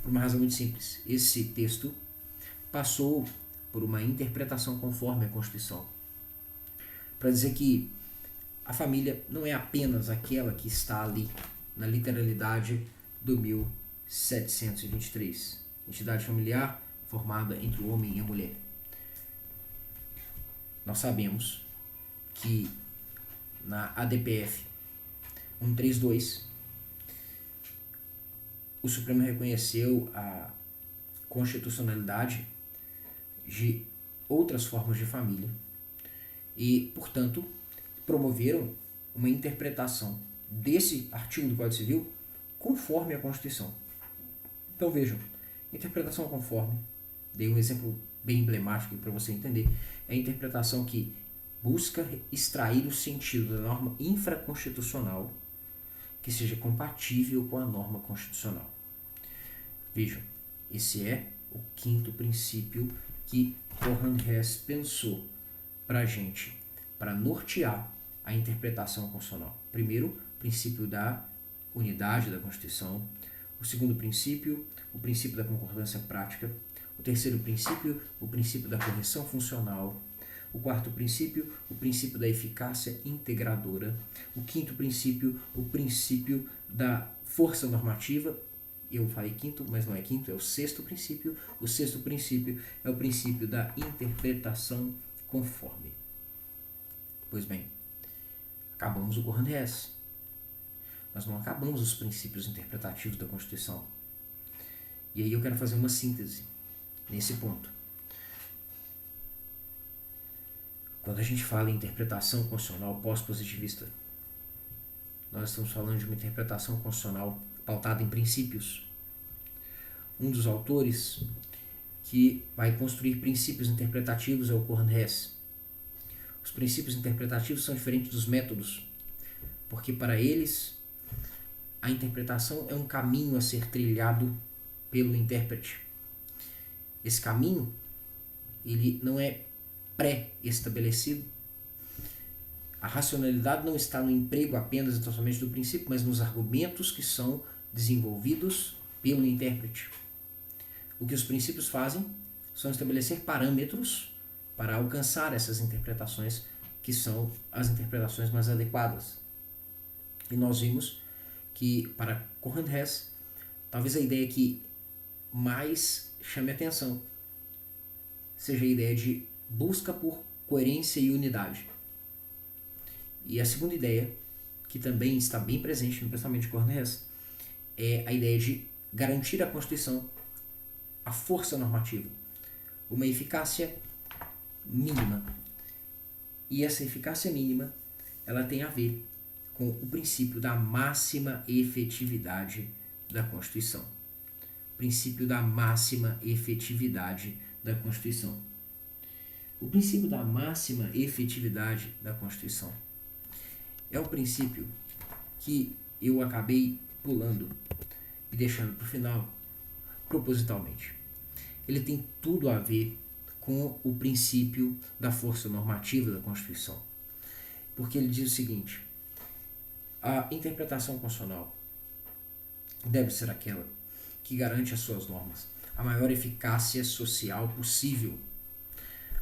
Por uma razão muito simples. Esse texto passou por uma interpretação conforme a Constituição, para dizer que a família não é apenas aquela que está ali na literalidade do 1723. Entidade familiar formada entre o homem e a mulher. Nós sabemos que na ADPF 132 o Supremo reconheceu a constitucionalidade de outras formas de família e, portanto, promoveram uma interpretação desse artigo do Código Civil conforme a Constituição. Então vejam, interpretação conforme, dei um exemplo bem emblemático para você entender, é a interpretação que busca extrair o sentido da norma infraconstitucional que seja compatível com a norma constitucional. Vejam, esse é o quinto princípio que Johann Hess pensou para a gente, para nortear a interpretação constitucional. Primeiro, princípio da unidade da Constituição. O segundo princípio, o princípio da concordância prática. O terceiro princípio, o princípio da correção funcional. O quarto princípio, o princípio da eficácia integradora. O quinto princípio, o princípio da força normativa. Eu falei quinto, mas não é quinto, é o sexto princípio. O sexto princípio é o princípio da interpretação conforme. Pois bem, acabamos o Johann Hess. Nós não acabamos os princípios interpretativos da Constituição. E aí eu quero fazer uma síntese nesse ponto. Quando a gente fala em interpretação constitucional pós-positivista, nós estamos falando de uma interpretação constitucional pautada em princípios. Um dos autores que vai construir princípios interpretativos é o Conrad Hess. Os princípios interpretativos são diferentes dos métodos, porque para eles a interpretação é um caminho a ser trilhado pelo intérprete. Esse caminho, ele não é pré-estabelecido. A racionalidade não está no emprego apenas e totalmente do princípio, mas nos argumentos que são desenvolvidos pelo intérprete. O que os princípios fazem são estabelecer parâmetros para alcançar essas interpretações que são as interpretações mais adequadas. E nós vimos que, para Conrad Hess, talvez a ideia que mais chame a atenção seja a ideia de busca por coerência e unidade. E a segunda ideia, que também está bem presente no pensamento de Conrad Hess, é a ideia de garantir à Constituição a força normativa, uma eficácia mínima. E essa eficácia mínima, ela tem a ver com o princípio da máxima efetividade da Constituição. Princípio da máxima efetividade da Constituição. O princípio da máxima efetividade da Constituição é um princípio que eu acabei pulando e deixando para o final propositalmente. Ele tem tudo a ver com o princípio da força normativa da Constituição. Porque ele diz o seguinte: a interpretação constitucional deve ser aquela que garante às suas normas a maior eficácia social possível.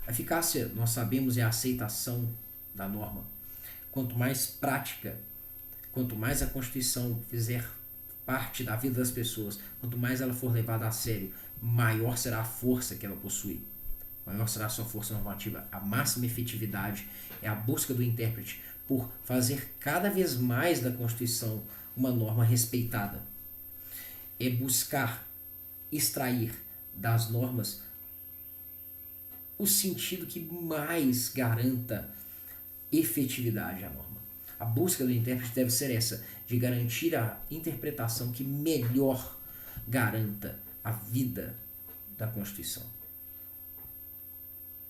A eficácia, nós sabemos, é a aceitação da norma. Quanto mais prática, quanto mais a Constituição fizer parte da vida das pessoas, quanto mais ela for levada a sério, maior será a força que ela possui, maior será a sua força normativa. A máxima efetividade é a busca do intérprete por fazer cada vez mais da Constituição uma norma respeitada. É buscar extrair das normas o sentido que mais garanta efetividade à norma. A busca do intérprete deve ser essa, de garantir a interpretação que melhor garanta a vida da Constituição.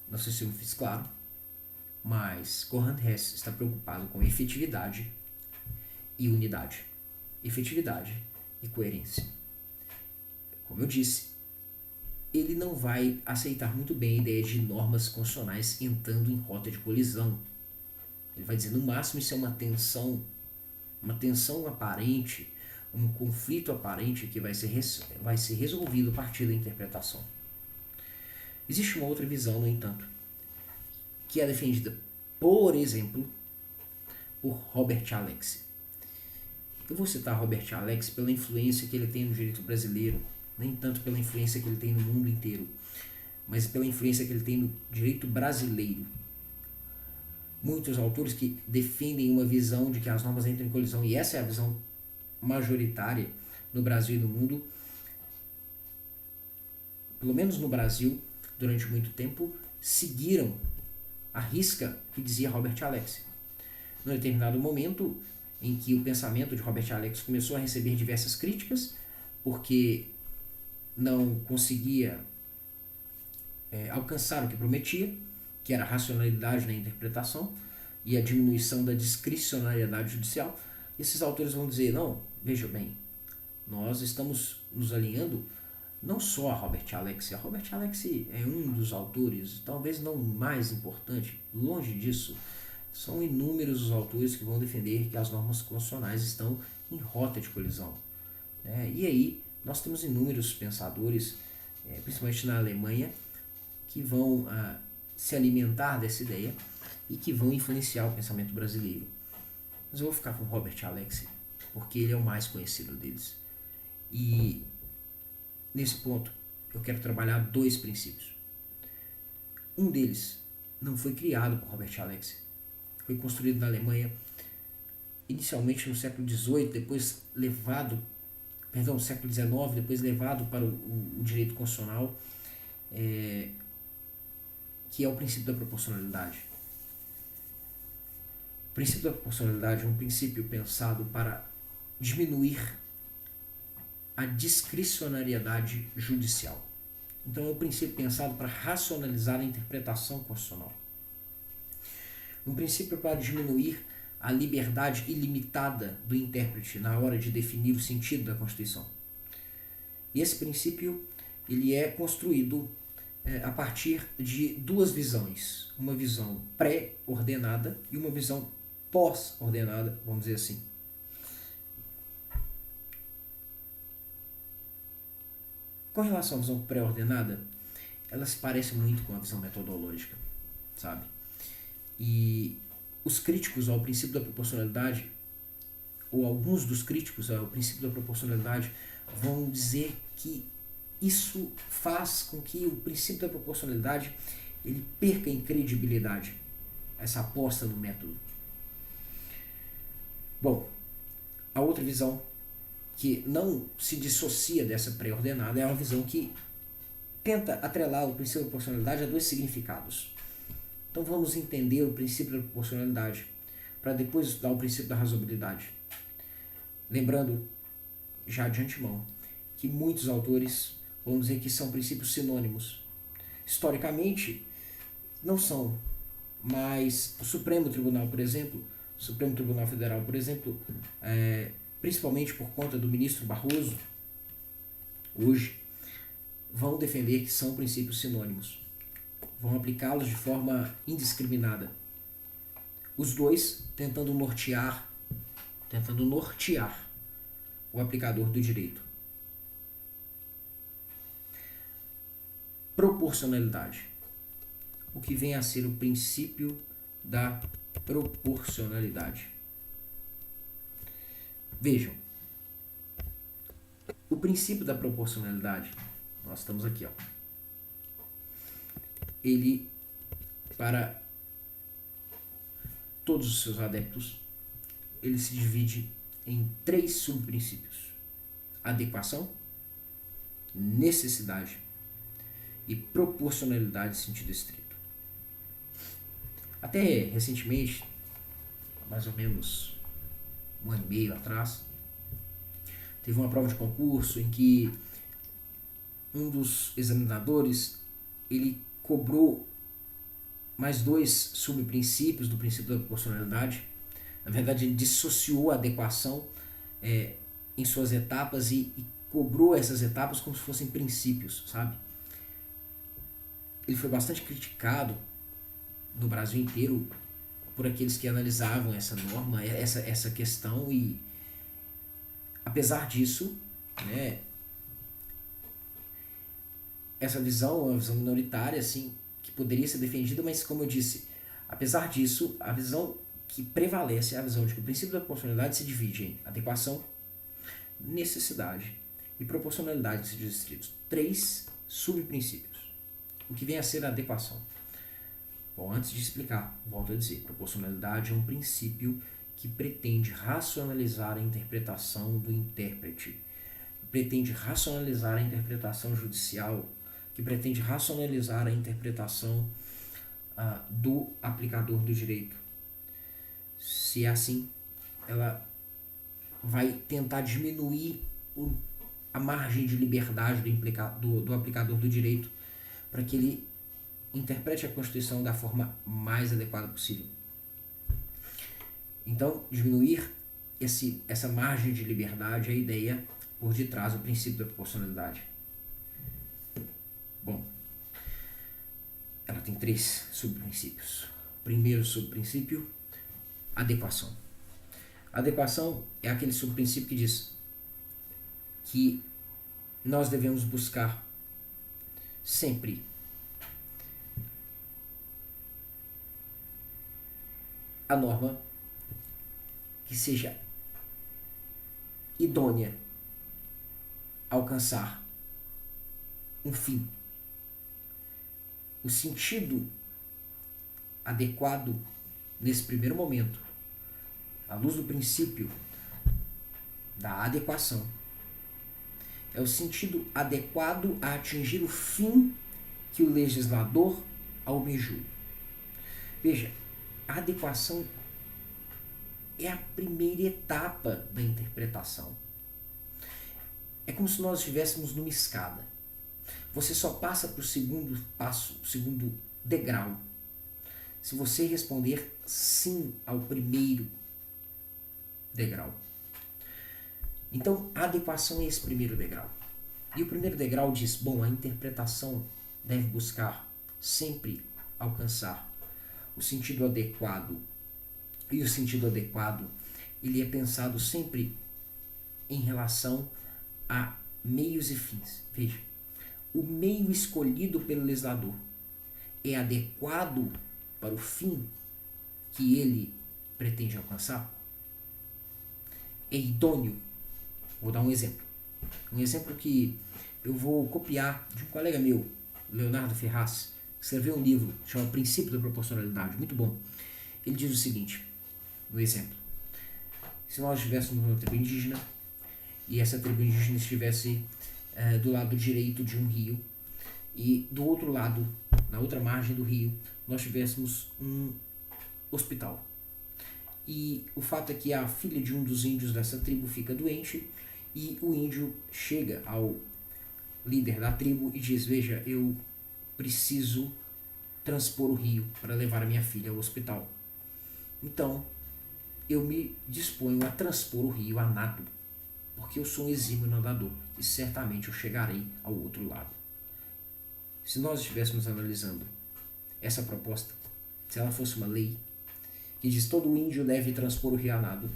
Não sei se eu me fiz claro, mas Conrad Hess está preocupado com efetividade e unidade. Efetividade e coerência. Como eu disse, ele não vai aceitar muito bem a ideia de normas constitucionais entrando em rota de colisão. Ele vai dizer, no máximo, isso é uma tensão aparente, um conflito aparente que vai ser resolvido a partir da interpretação. Existe uma outra visão, no entanto, que é defendida, por exemplo, por Robert Alex. Eu vou citar Robert Alex pela influência que ele tem no direito brasileiro, nem tanto pela influência que ele tem no mundo inteiro, mas pela influência que ele tem no direito brasileiro. Muitos autores que defendem uma visão de que as normas entram em colisão, e essa é a visão majoritária no Brasil e no mundo, pelo menos no Brasil, durante muito tempo, seguiram a risca que dizia Robert Alex. Num determinado momento em que o pensamento de Robert Alex começou a receber diversas críticas, porque não conseguia alcançar o que prometia, que era a racionalidade na interpretação e a diminuição da discricionariedade judicial, esses autores vão dizer, não, veja bem, nós estamos nos alinhando não só a Robert Alex. A Robert Alex é um dos autores, talvez não mais importante, longe disso. São inúmeros os autores que vão defender que as normas constitucionais estão em rota de colisão. E aí nós temos inúmeros pensadores, principalmente na Alemanha, que vão se alimentar dessa ideia e que vão influenciar o pensamento brasileiro. Mas eu vou ficar com Robert Alex, porque ele é o mais conhecido deles. E nesse ponto eu quero trabalhar dois princípios. Um deles não foi criado por Robert Alex, foi construído na Alemanha inicialmente no século XVIII, depois século XIX, depois levado para o direito constitucional, que é o princípio da proporcionalidade. O princípio da proporcionalidade é um princípio pensado para diminuir a discricionariedade judicial. Então é um princípio pensado para racionalizar a interpretação constitucional. Um princípio para diminuir a liberdade ilimitada do intérprete na hora de definir o sentido da Constituição. E esse princípio ele é construído a partir de duas visões. Uma visão pré-ordenada e uma visão pós-ordenada, vamos dizer assim. Com relação à visão pré-ordenada, ela se parece muito com a visão metodológica, sabe? E os críticos ao princípio da proporcionalidade, ou alguns dos críticos ao princípio da proporcionalidade, vão dizer que isso faz com que o princípio da proporcionalidade ele perca em credibilidade, essa aposta no método. Bom, a outra visão que não se dissocia dessa pré-ordenada é uma visão que tenta atrelar o princípio da proporcionalidade a dois significados. Então vamos entender o princípio da proporcionalidade para depois estudar o princípio da razoabilidade. Lembrando, já de antemão, que muitos autores vão dizer que são princípios sinônimos. Historicamente, não são, mas o Supremo Tribunal, por exemplo, o Supremo Tribunal Federal, por exemplo, principalmente por conta do ministro Barroso, hoje, vão defender que são princípios sinônimos. Vão aplicá-los de forma indiscriminada. Os dois tentando nortear o aplicador do direito. Proporcionalidade. O que vem a ser o princípio da proporcionalidade. Vejam, o princípio da proporcionalidade, nós estamos aqui, ó. Ele, para todos os seus adeptos, ele se divide em 3 subprincípios: adequação, necessidade e proporcionalidade em sentido estrito. Até recentemente, mais ou menos 1 ano e meio atrás, teve uma prova de concurso em que um dos examinadores ele cobrou mais 2 subprincípios do princípio da proporcionalidade. Na verdade, ele dissociou a adequação em suas etapas e cobrou essas etapas como se fossem princípios, sabe? Ele foi bastante criticado no Brasil inteiro por aqueles que analisavam essa norma, essa questão, e apesar disso, né, essa visão é uma visão minoritária, assim, que poderia ser defendida, mas como eu disse, apesar disso, a visão que prevalece é a visão de que o princípio da proporcionalidade se divide em adequação, necessidade e proporcionalidade em sentidos estritos. 3 subprincípios. O que vem a ser a adequação? Bom, antes de explicar, volto a dizer, proporcionalidade é um princípio que pretende racionalizar a interpretação do intérprete, que pretende racionalizar a interpretação judicial, que pretende racionalizar a interpretação do aplicador do direito. Se é assim, ela vai tentar diminuir a margem de liberdade do aplicador do direito para que ele interprete a Constituição da forma mais adequada possível. Então, diminuir essa margem de liberdade é a ideia por detrás do princípio da proporcionalidade. Bom, ela tem 3 subprincípios. Primeiro subprincípio, adequação. Adequação é aquele subprincípio que diz que nós devemos buscar sempre a norma que seja idônea a alcançar um fim. O sentido adequado nesse primeiro momento, à luz do princípio da adequação, é o sentido adequado a atingir o fim que o legislador almejou. Veja, a adequação é a primeira etapa da interpretação. É como se nós estivéssemos numa escada. Você só passa para o segundo passo, o segundo degrau, se você responder sim ao primeiro degrau. Então, a adequação é esse primeiro degrau. E o primeiro degrau diz, bom, a interpretação deve buscar sempre alcançar o sentido adequado. E o sentido adequado, ele é pensado sempre em relação a meios e fins. Veja, o meio escolhido pelo legislador é adequado para o fim que ele pretende alcançar? É idôneo? Vou dar um exemplo. Um exemplo que eu vou copiar de um colega meu, Leonardo Ferraz, que escreveu um livro chamado Princípio da Proporcionalidade, muito bom. Ele diz o seguinte, no exemplo: se nós estivéssemos numa tribo indígena e essa tribo indígena estivesse do lado direito de um rio e do outro lado, na outra margem do rio, nós tivéssemos um hospital. E o fato é que a filha de um dos índios dessa tribo fica doente e o índio chega ao líder da tribo e diz, veja, eu preciso transpor o rio para levar a minha filha ao hospital. Então, eu me disponho a transpor o rio a nado, porque eu sou um exímio nadador e certamente eu chegarei ao outro lado. Se nós estivéssemos analisando essa proposta, se ela fosse uma lei que diz todo índio deve transpor o rio a nado,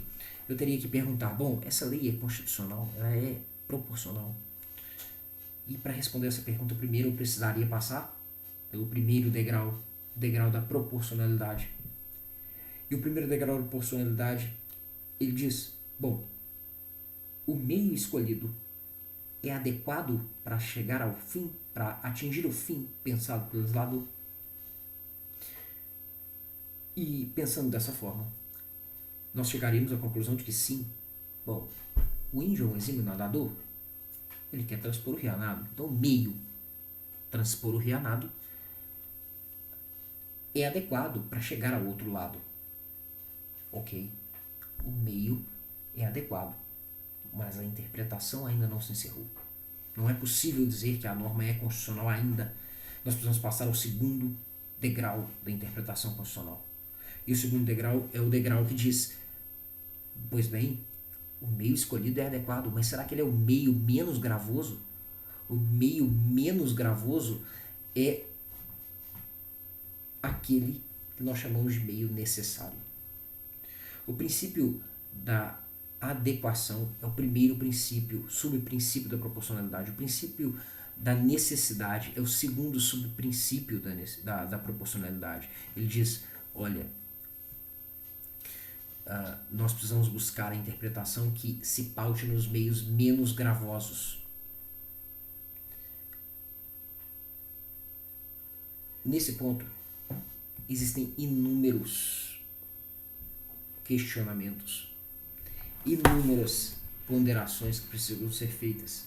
eu teria que perguntar, bom, essa lei é constitucional? Ela é proporcional? E para responder essa pergunta, primeiro eu precisaria passar pelo primeiro degrau, o degrau da proporcionalidade. E o primeiro degrau da proporcionalidade, ele diz, bom, o meio escolhido é adequado para chegar ao fim, para atingir o fim pensado pelo legislador? E pensando dessa forma, nós chegaríamos à conclusão de que sim. Bom, o índio é um exímio nadador, ele quer transpor o rio a nado, então o meio transpor o rio a nado é adequado para chegar ao outro lado. Ok, o meio é adequado, mas a interpretação ainda não se encerrou. Não é possível dizer que a norma é constitucional ainda. Nós precisamos passar ao segundo degrau da interpretação constitucional. E o segundo degrau é o degrau que diz, pois bem, o meio escolhido é adequado, mas será que ele é o meio menos gravoso? O meio menos gravoso é aquele que nós chamamos de meio necessário. O princípio da adequação é o primeiro princípio, subprincípio da proporcionalidade. O princípio da necessidade é o segundo subprincípio da proporcionalidade. Ele diz, olha, nós precisamos buscar a interpretação que se paute nos meios menos gravosos. Nesse ponto, existem inúmeros questionamentos, inúmeras ponderações que precisam ser feitas.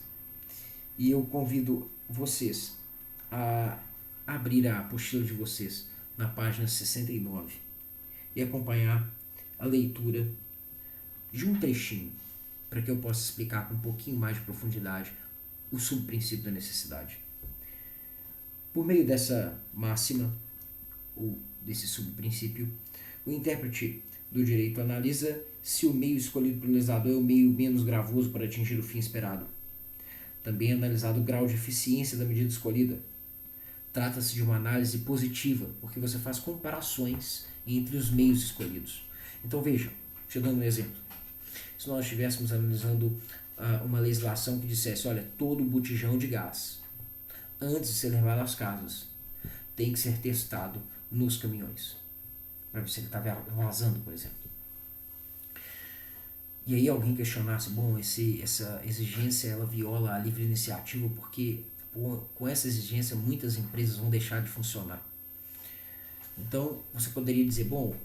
E eu convido vocês a abrir a apostila de vocês na página 69 e acompanhar a leitura de um trechinho para que eu possa explicar com um pouquinho mais de profundidade o subprincípio da necessidade. Por meio dessa máxima, ou desse subprincípio, o intérprete do direito analisa se o meio escolhido pelo legislador é o meio menos gravoso para atingir o fim esperado. Também é analisado o grau de eficiência da medida escolhida. Trata-se de uma análise positiva, porque você faz comparações entre os meios escolhidos. Então veja, te dando um exemplo. Se nós estivéssemos analisando uma legislação que dissesse, olha, todo botijão de gás, antes de ser levado às casas, tem que ser testado nos caminhões, para ver se ele está vazando, por exemplo. E aí alguém questionasse, bom, essa exigência ela viola a livre iniciativa, porque com essa exigência muitas empresas vão deixar de funcionar. Então você poderia dizer, bom,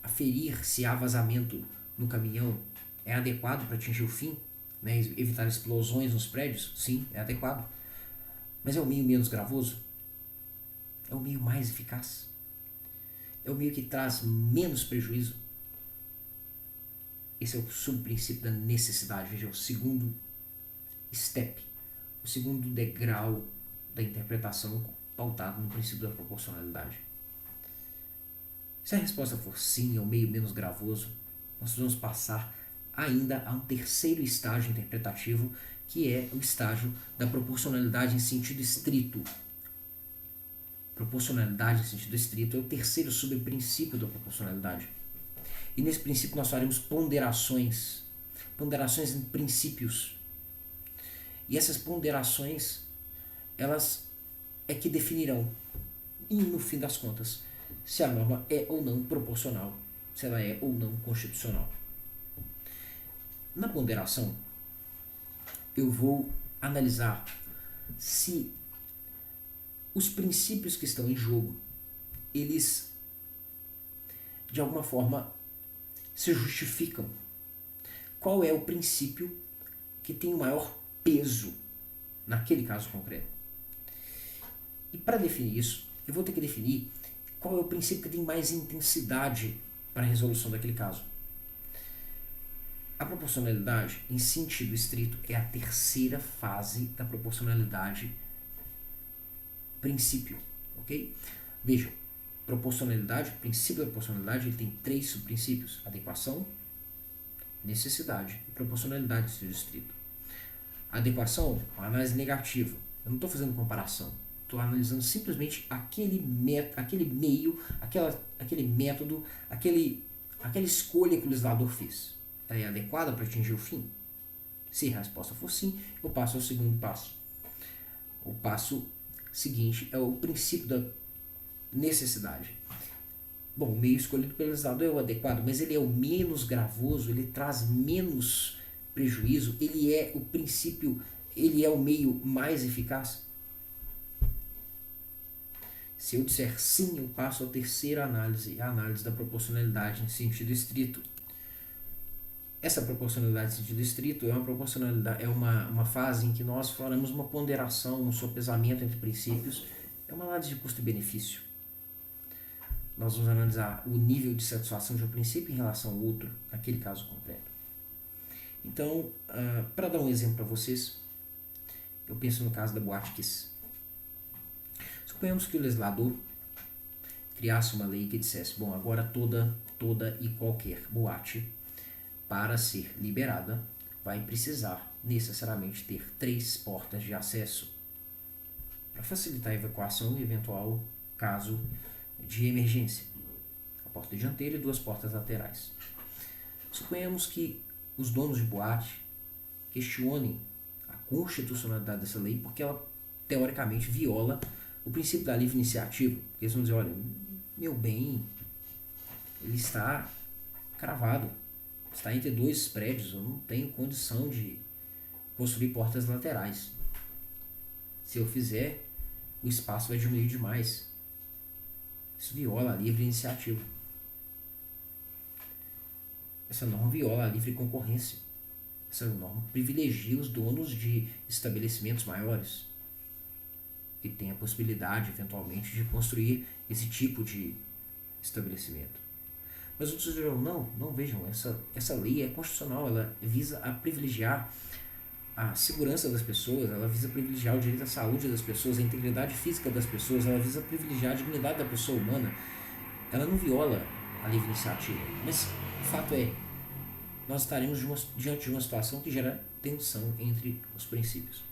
aferir se há vazamento no caminhão é adequado para atingir o fim, né? Evitar explosões nos prédios? Sim, é adequado. Mas é o meio menos gravoso? É o meio mais eficaz? É o meio que traz menos prejuízo? Esse é o subprincípio da necessidade, veja, é o segundo step, o segundo degrau da interpretação pautado no princípio da proporcionalidade. Se a resposta for sim, é o meio menos gravoso, nós vamos passar ainda a um terceiro estágio interpretativo, que é o estágio da proporcionalidade em sentido estrito. Proporcionalidade em sentido estrito é o terceiro subprincípio da proporcionalidade. E nesse princípio nós faremos ponderações em princípios. E essas ponderações, elas é que definirão, e no fim das contas, se a norma é ou não proporcional, se ela é ou não constitucional. Na ponderação, eu vou analisar se os princípios que estão em jogo, eles de alguma forma se justificam. Qual é o princípio que tem o maior peso naquele caso concreto? E para definir isso, eu vou ter que definir qual é o princípio que tem mais intensidade para a resolução daquele caso. A proporcionalidade, em sentido estrito, é a terceira fase da proporcionalidade princípio, ok? Vejam, proporcionalidade, o princípio da proporcionalidade, ele tem 3 subprincípios: adequação, necessidade e proporcionalidade em sentido estrito. A adequação é uma análise negativa. Eu não estou fazendo comparação. Estou analisando simplesmente aquele meio, aquele método, aquela escolha que o legislador fez. Ela é adequada para atingir o fim? Se a resposta for sim, eu passo ao segundo passo. O passo seguinte é o princípio da necessidade. Bom, o meio escolhido pelo legislador é o adequado, mas ele é o menos gravoso, ele traz menos prejuízo, ele é o princípio, ele é o meio mais eficaz? Se eu disser sim, eu passo à terceira análise, a análise da proporcionalidade em sentido estrito. Essa proporcionalidade em sentido estrito é uma proporcionalidade, é uma fase em que nós faremos uma ponderação, um sopesamento entre princípios, é uma análise de custo e benefício. Nós vamos analisar o nível de satisfação de um princípio em relação ao outro, naquele caso concreto. Então, para dar um exemplo para vocês, eu penso no caso da Boate Kiss. Suponhamos que o legislador criasse uma lei que dissesse, bom, agora toda e qualquer boate, para ser liberada, vai precisar necessariamente ter 3 portas de acesso para facilitar a evacuação e eventual caso de emergência. A porta dianteira e 2 portas laterais. Suponhamos que os donos de boate questionem a constitucionalidade dessa lei porque ela, teoricamente, viola o princípio da livre iniciativa. Porque eles vão dizer, olha, meu bem, ele está cravado, está entre 2 prédios, eu não tenho condição de construir portas laterais. Se eu fizer, o espaço vai diminuir demais. Isso viola a livre iniciativa. Essa norma viola a livre concorrência. Essa norma privilegia os donos de estabelecimentos maiores, que têm a possibilidade, eventualmente, de construir esse tipo de estabelecimento. Mas outros dirão, não, vejam, essa lei é constitucional, ela visa a privilegiar a segurança das pessoas, ela visa privilegiar o direito à saúde das pessoas, a integridade física das pessoas, ela visa privilegiar a dignidade da pessoa humana. Ela não viola a livre iniciativa. Mas o fato é, nós estaremos diante de uma situação que gera tensão entre os princípios.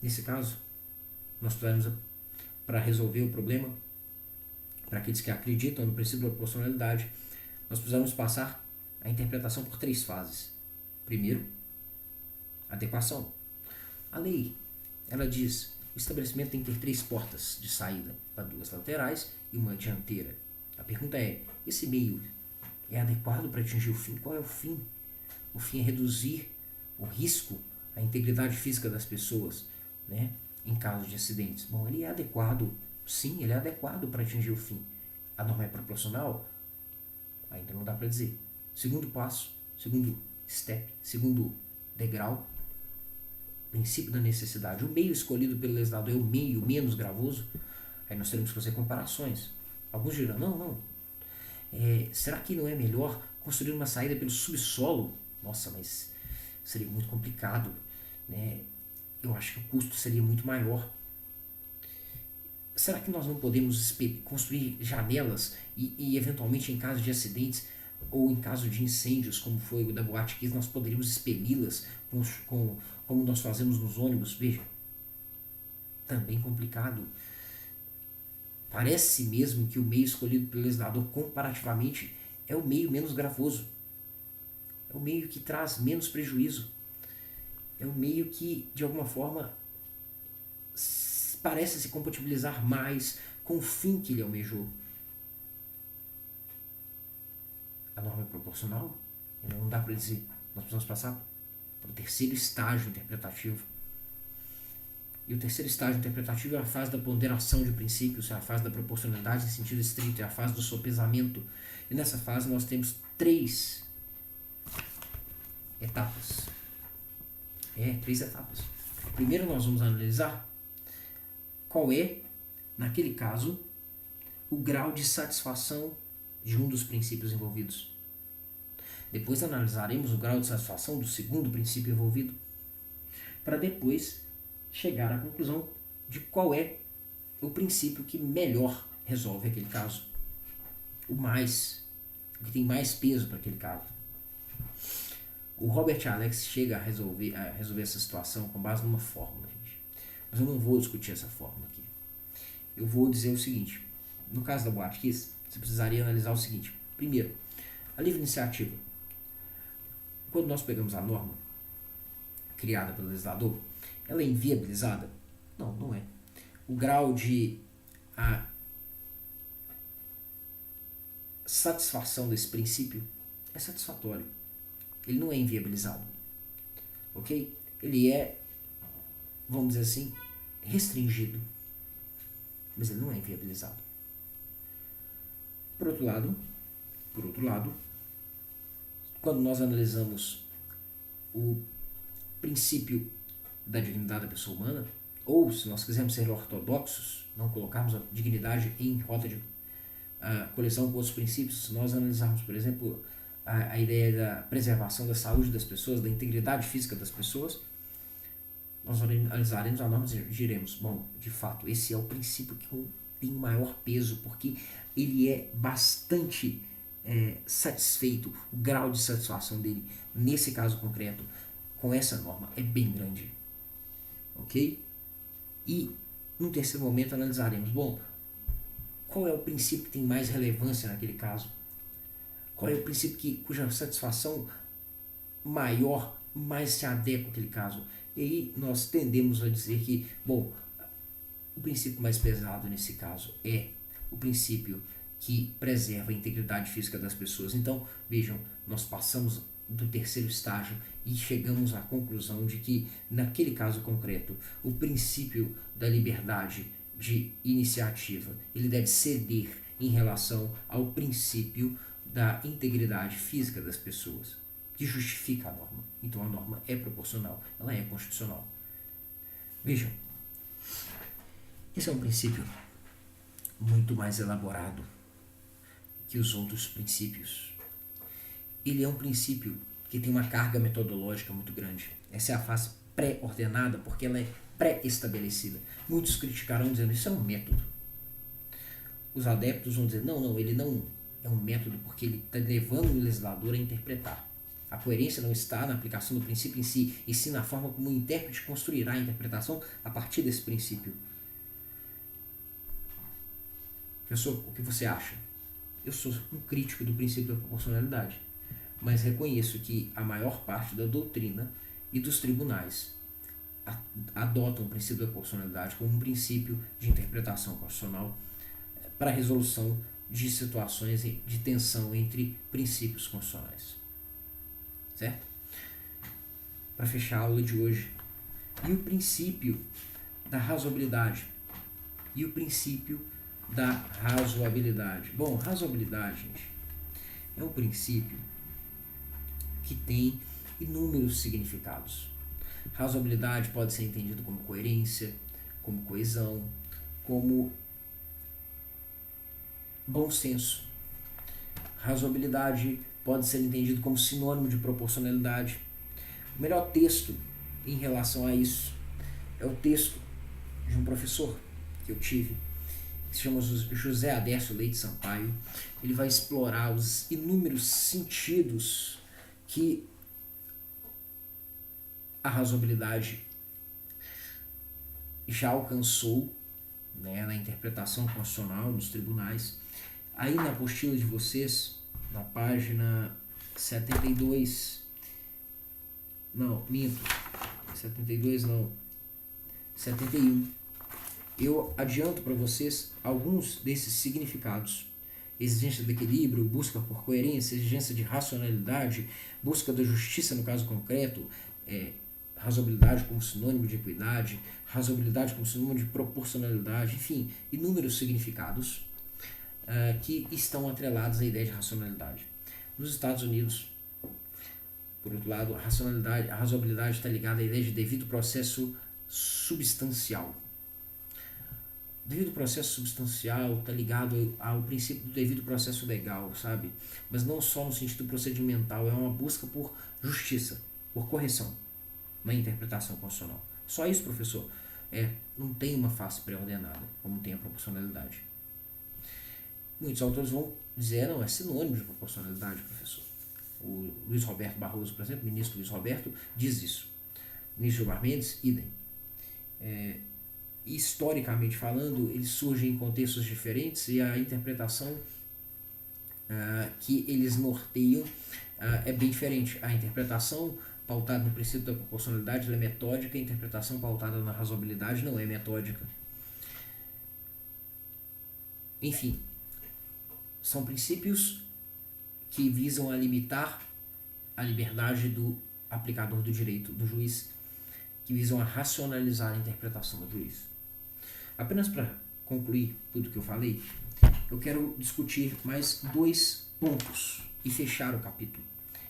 Nesse caso, nós precisamos, para resolver o problema, para aqueles que acreditam no princípio da proporcionalidade, nós precisamos passar a interpretação por 3 fases. Primeiro, adequação. A lei, ela diz, o estabelecimento tem que ter 3 portas de saída, para 2 laterais e uma dianteira. A pergunta é, esse meio é adequado para atingir o fim? Qual é o fim? O fim é reduzir o risco, a integridade física das pessoas, né, em caso de acidentes. Bom, ele é adequado, sim, ele é adequado para atingir o fim. A norma é proporcional? Ainda não dá para dizer. Segundo passo, segundo step, segundo degrau, princípio da necessidade. O meio escolhido pelo legislador é o meio menos gravoso? Aí nós teremos que fazer comparações. Alguns dirão, não. Será que não é melhor construir uma saída pelo subsolo, nossa, mas seria muito complicado, né? Eu acho que o custo seria muito maior. Será que nós não podemos construir janelas e eventualmente em caso de acidentes ou em caso de incêndios, como foi o da Boate Kiss, nós poderíamos expeli-las como nós fazemos nos ônibus? Veja, também complicado. Parece mesmo que o meio escolhido pelo legislador comparativamente é o meio menos gravoso. É o meio que traz menos prejuízo. É o meio que, de alguma forma, parece se compatibilizar mais com o fim que ele almejou. A norma é proporcional? Não dá para dizer. Nós precisamos passar para o terceiro estágio interpretativo. E o terceiro estágio interpretativo é a fase da ponderação de princípios, é a fase da proporcionalidade em sentido estrito, é a fase do sopesamento. E nessa fase nós temos 3 etapas. 3 etapas. Primeiro nós vamos analisar qual é, naquele caso, o grau de satisfação de um dos princípios envolvidos. Depois analisaremos o grau de satisfação do segundo princípio envolvido, para depois chegar à conclusão de qual é o princípio que melhor resolve aquele caso. O que tem mais peso para aquele caso. O Robert Alex chega a resolver essa situação com base numa fórmula, gente. Mas eu não vou discutir essa fórmula aqui. Eu vou dizer o seguinte. No caso da Boate Kiss, você precisaria analisar o seguinte. Primeiro, a livre iniciativa. Quando nós pegamos a norma criada pelo legislador, ela é inviabilizada? Não, não é. O grau de satisfação desse princípio é satisfatório. Ele não é inviabilizado. Ok? Ele é, vamos dizer assim, restringido. Mas ele não é inviabilizado. Por outro lado, quando nós analisamos o princípio da dignidade da pessoa humana, ou se nós quisermos ser ortodoxos, não colocarmos a dignidade em rota de colisão com outros princípios, se nós analisarmos, por exemplo, a ideia da preservação da saúde das pessoas, da integridade física das pessoas, nós analisaremos a norma e diremos, bom, de fato, esse é o princípio que tem o maior peso, porque ele é bastante satisfeito, o grau de satisfação dele, nesse caso concreto, com essa norma, é bem grande. Ok? E, num terceiro momento, analisaremos, bom, qual é o princípio que tem mais relevância naquele caso? Qual é o princípio cuja satisfação maior mais se adequa àquele caso? E aí nós tendemos a dizer que, bom, o princípio mais pesado nesse caso é o princípio que preserva a integridade física das pessoas. Então, vejam, nós passamos do terceiro estágio e chegamos à conclusão de que, naquele caso concreto, o princípio da liberdade de iniciativa, ele deve ceder em relação ao princípio da integridade física das pessoas, que justifica a norma. Então a norma é proporcional, ela é constitucional. Vejam, esse é um princípio muito mais elaborado que os outros princípios. Ele é um princípio que tem uma carga metodológica muito grande. Essa é a fase pré-ordenada, porque ela é pré-estabelecida. Muitos criticarão dizendo isso é um método. Os adeptos vão dizer, não, ele não é um método porque ele está levando o legislador a interpretar. A coerência não está na aplicação do princípio em si, e sim na forma como o intérprete construirá a interpretação a partir desse princípio. Professor, o que você acha? Eu sou um crítico do princípio da proporcionalidade, mas reconheço que a maior parte da doutrina e dos tribunais adotam o princípio da proporcionalidade como um princípio de interpretação constitucional para a resolução de situações de tensão entre princípios constitucionais. Certo? Para fechar a aula de hoje, e o princípio da razoabilidade? E o princípio da razoabilidade? Bom, razoabilidade, gente, é um princípio que tem inúmeros significados. Razoabilidade pode ser entendido como coerência, como coesão, como bom senso. Razoabilidade pode ser entendido como sinônimo de proporcionalidade. O melhor texto em relação a isso é o texto de um professor que eu tive, que se chama José Adércio Leite Sampaio. Ele vai explorar os inúmeros sentidos que a razoabilidade já alcançou, né, na interpretação constitucional nos tribunais. Aí na apostila de vocês, na página 72, não, minto, 72 não, 71, eu adianto para vocês alguns desses significados: exigência de equilíbrio, busca por coerência, exigência de racionalidade, busca da justiça no caso concreto, razoabilidade como sinônimo de equidade, razoabilidade como sinônimo de proporcionalidade, enfim, inúmeros significados que estão atrelados à ideia de racionalidade. Nos Estados Unidos, por outro lado, a razoabilidade está ligada à ideia de devido processo substancial. O devido processo substancial está ligado ao princípio do devido processo legal, sabe? Mas não só no sentido procedimental, é uma busca por justiça, por correção na interpretação constitucional. Só isso, professor? Não tem uma face pré-ordenada, como tem a proporcionalidade. Muitos autores vão dizer, não, é sinônimo de proporcionalidade, professor. O Luiz Roberto Barroso, por exemplo, o ministro Luiz Roberto, diz isso. O ministro Gilmar Mendes, idem. Historicamente falando, eles surgem em contextos diferentes e a interpretação que eles norteiam é bem diferente. A interpretação pautada no princípio da proporcionalidade é metódica, a interpretação pautada na razoabilidade não é metódica. Enfim, são princípios que visam a limitar a liberdade do aplicador do direito, do juiz, que visam a racionalizar a interpretação do juiz. Apenas para concluir tudo que eu falei, eu quero discutir mais 2 pontos e fechar o capítulo,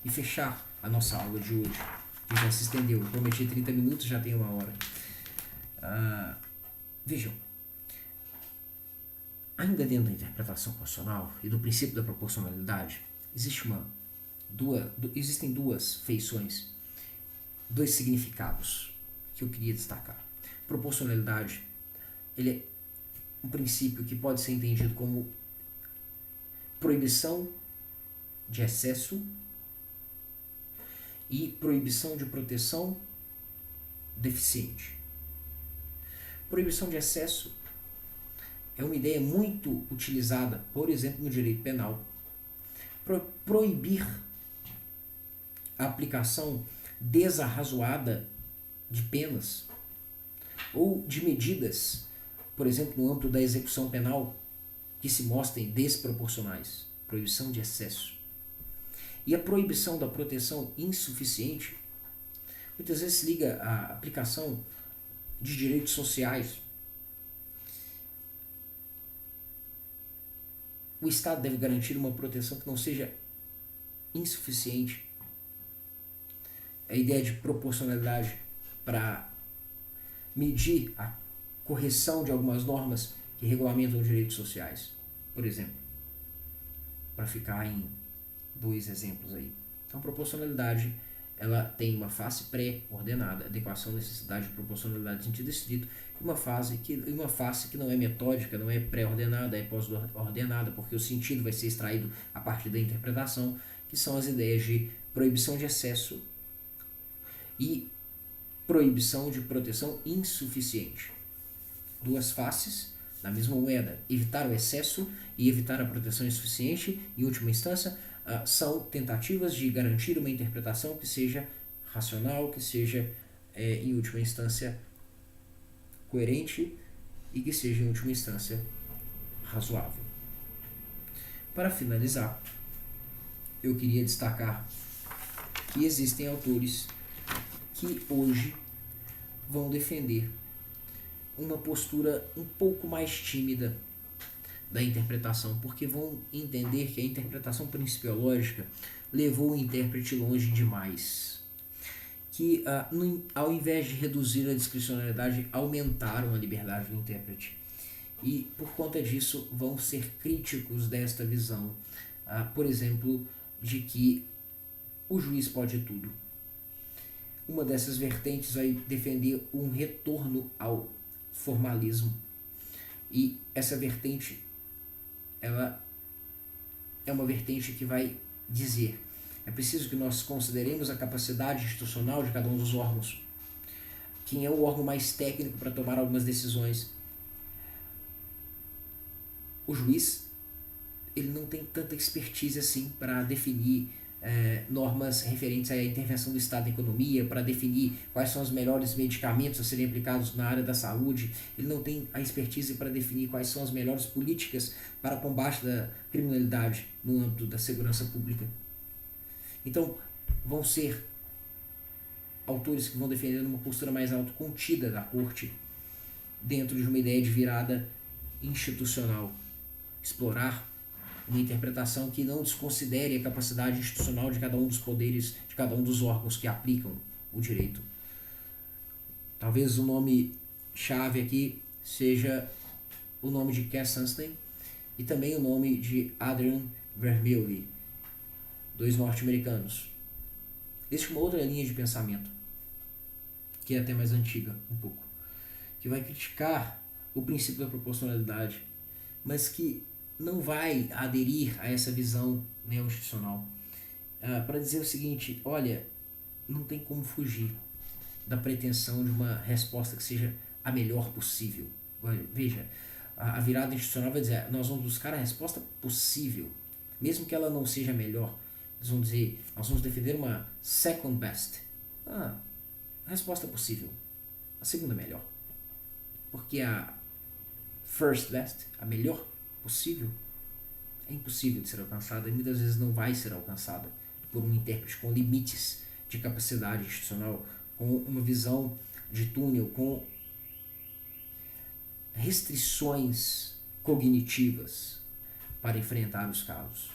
e fechar a nossa aula de hoje, que já se estendeu. Eu prometi 30 minutos, já tem 1 hora. Vejam, ainda dentro da interpretação constitucional e do princípio da proporcionalidade, existem 2 feições, 2 significados que eu queria destacar. Proporcionalidade, ele é um princípio que pode ser entendido como proibição de excesso e proibição de proteção deficiente. Proibição de excesso é uma ideia muito utilizada, por exemplo, no direito penal. Proibir a aplicação desarrazoada de penas ou de medidas, por exemplo, no âmbito da execução penal, que se mostrem desproporcionais. Proibição de excesso. E a proibição da proteção insuficiente muitas vezes se liga à aplicação de direitos sociais. O Estado deve garantir uma proteção que não seja insuficiente. A ideia de proporcionalidade para medir a correção de algumas normas que regulamentam os direitos sociais. Por exemplo, para ficar em 2 exemplos aí. Então, proporcionalidade, ela tem uma face pré-ordenada, adequação, necessidade, proporcionalidade, sentido estrito, e uma face que não é metódica, não é pré-ordenada, é pós-ordenada, porque o sentido vai ser extraído a partir da interpretação, que são as ideias de proibição de excesso e proibição de proteção insuficiente. 2 faces da mesma moeda. Evitar o excesso e evitar a proteção insuficiente, em última instância, são tentativas de garantir uma interpretação que seja racional, que seja, em última instância, coerente e que seja, em última instância, razoável. Para finalizar, eu queria destacar que existem autores que hoje vão defender uma postura um pouco mais tímida da interpretação, porque vão entender que a interpretação principiológica levou o intérprete longe demais. Que, ao invés de reduzir a discricionalidade, aumentaram a liberdade do intérprete. E, por conta disso, vão ser críticos desta visão. Por exemplo, de que o juiz pode tudo. Uma dessas vertentes vai defender um retorno ao formalismo. E essa vertente, ela é uma vertente que vai dizer: é preciso que nós consideremos a capacidade institucional de cada um dos órgãos. Quem é o órgão mais técnico para tomar algumas decisões? O juiz, ele não tem tanta expertise assim para definir normas referentes à intervenção do Estado na economia, para definir quais são os melhores medicamentos a serem aplicados na área da saúde. Ele não tem a expertise para definir quais são as melhores políticas para combate da criminalidade no âmbito da segurança pública. Então, vão ser autores que vão defender uma postura mais autocontida da corte, dentro de uma ideia de virada institucional. Explorar uma interpretação que não desconsidere a capacidade institucional de cada um dos poderes, de cada um dos órgãos que aplicam o direito. Talvez o nome chave aqui seja o nome de Cass Sunstein e também o nome de Adrian Vermeulen, dois norte-americanos. Existe uma outra linha de pensamento, que é até mais antiga um pouco, que vai criticar o princípio da proporcionalidade, mas que não vai aderir a essa visão neo-institucional, para dizer o seguinte: olha, não tem como fugir da pretensão de uma resposta que seja a melhor possível. Veja, a virada institucional vai dizer: nós vamos buscar a resposta possível, mesmo que ela não seja a melhor. Eles vão dizer: nós vamos defender uma second best, a resposta possível, a segunda melhor, porque a first best, a melhor possível, é impossível de ser alcançada e muitas vezes não vai ser alcançada por um intérprete com limites de capacidade institucional, com uma visão de túnel, com restrições cognitivas para enfrentar os casos.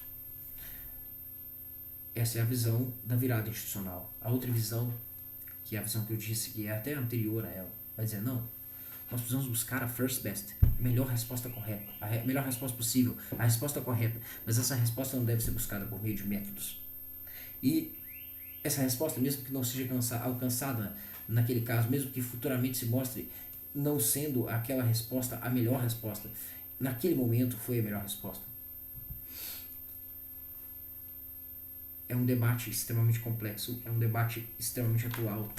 Essa é a visão da virada institucional. A outra visão, que é a visão que eu disse, que é até anterior a ela, vai dizer: não, nós precisamos buscar a first best, a melhor resposta correta, a melhor resposta possível, a resposta correta, mas essa resposta não deve ser buscada por meio de métodos. E essa resposta, mesmo que não seja alcançada naquele caso, mesmo que futuramente se mostre não sendo aquela resposta a melhor resposta, naquele momento foi a melhor resposta. É um debate extremamente complexo, é um debate extremamente atual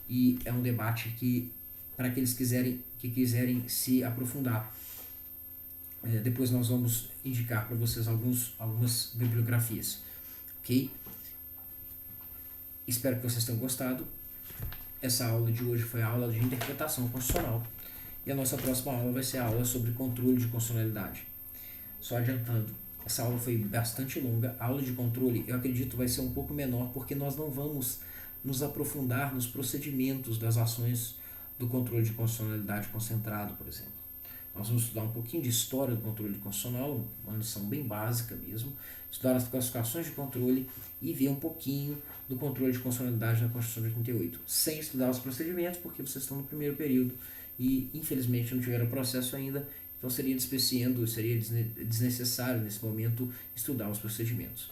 e é um debate que, para aqueles que quiserem se aprofundar, depois nós vamos indicar para vocês algumas bibliografias, ok? Espero que vocês tenham gostado. Essa aula de hoje foi a aula de interpretação constitucional e a nossa próxima aula vai ser a aula sobre controle de constitucionalidade. Só adiantando, essa aula foi bastante longa. A aula de controle, eu acredito, vai ser um pouco menor, porque nós não vamos nos aprofundar nos procedimentos das ações do controle de constitucionalidade concentrado, por exemplo. Nós vamos estudar um pouquinho de história do controle constitucional, uma noção bem básica mesmo, estudar as classificações de controle e ver um pouquinho do controle de constitucionalidade na Constituição de 88, sem estudar os procedimentos, porque vocês estão no primeiro período e infelizmente não tiveram processo ainda, então seria despeciando, seria desnecessário nesse momento estudar os procedimentos.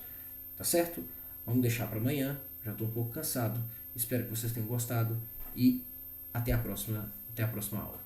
Tá certo? Vamos deixar para amanhã, já estou um pouco cansado, espero que vocês tenham gostado e até a próxima aula.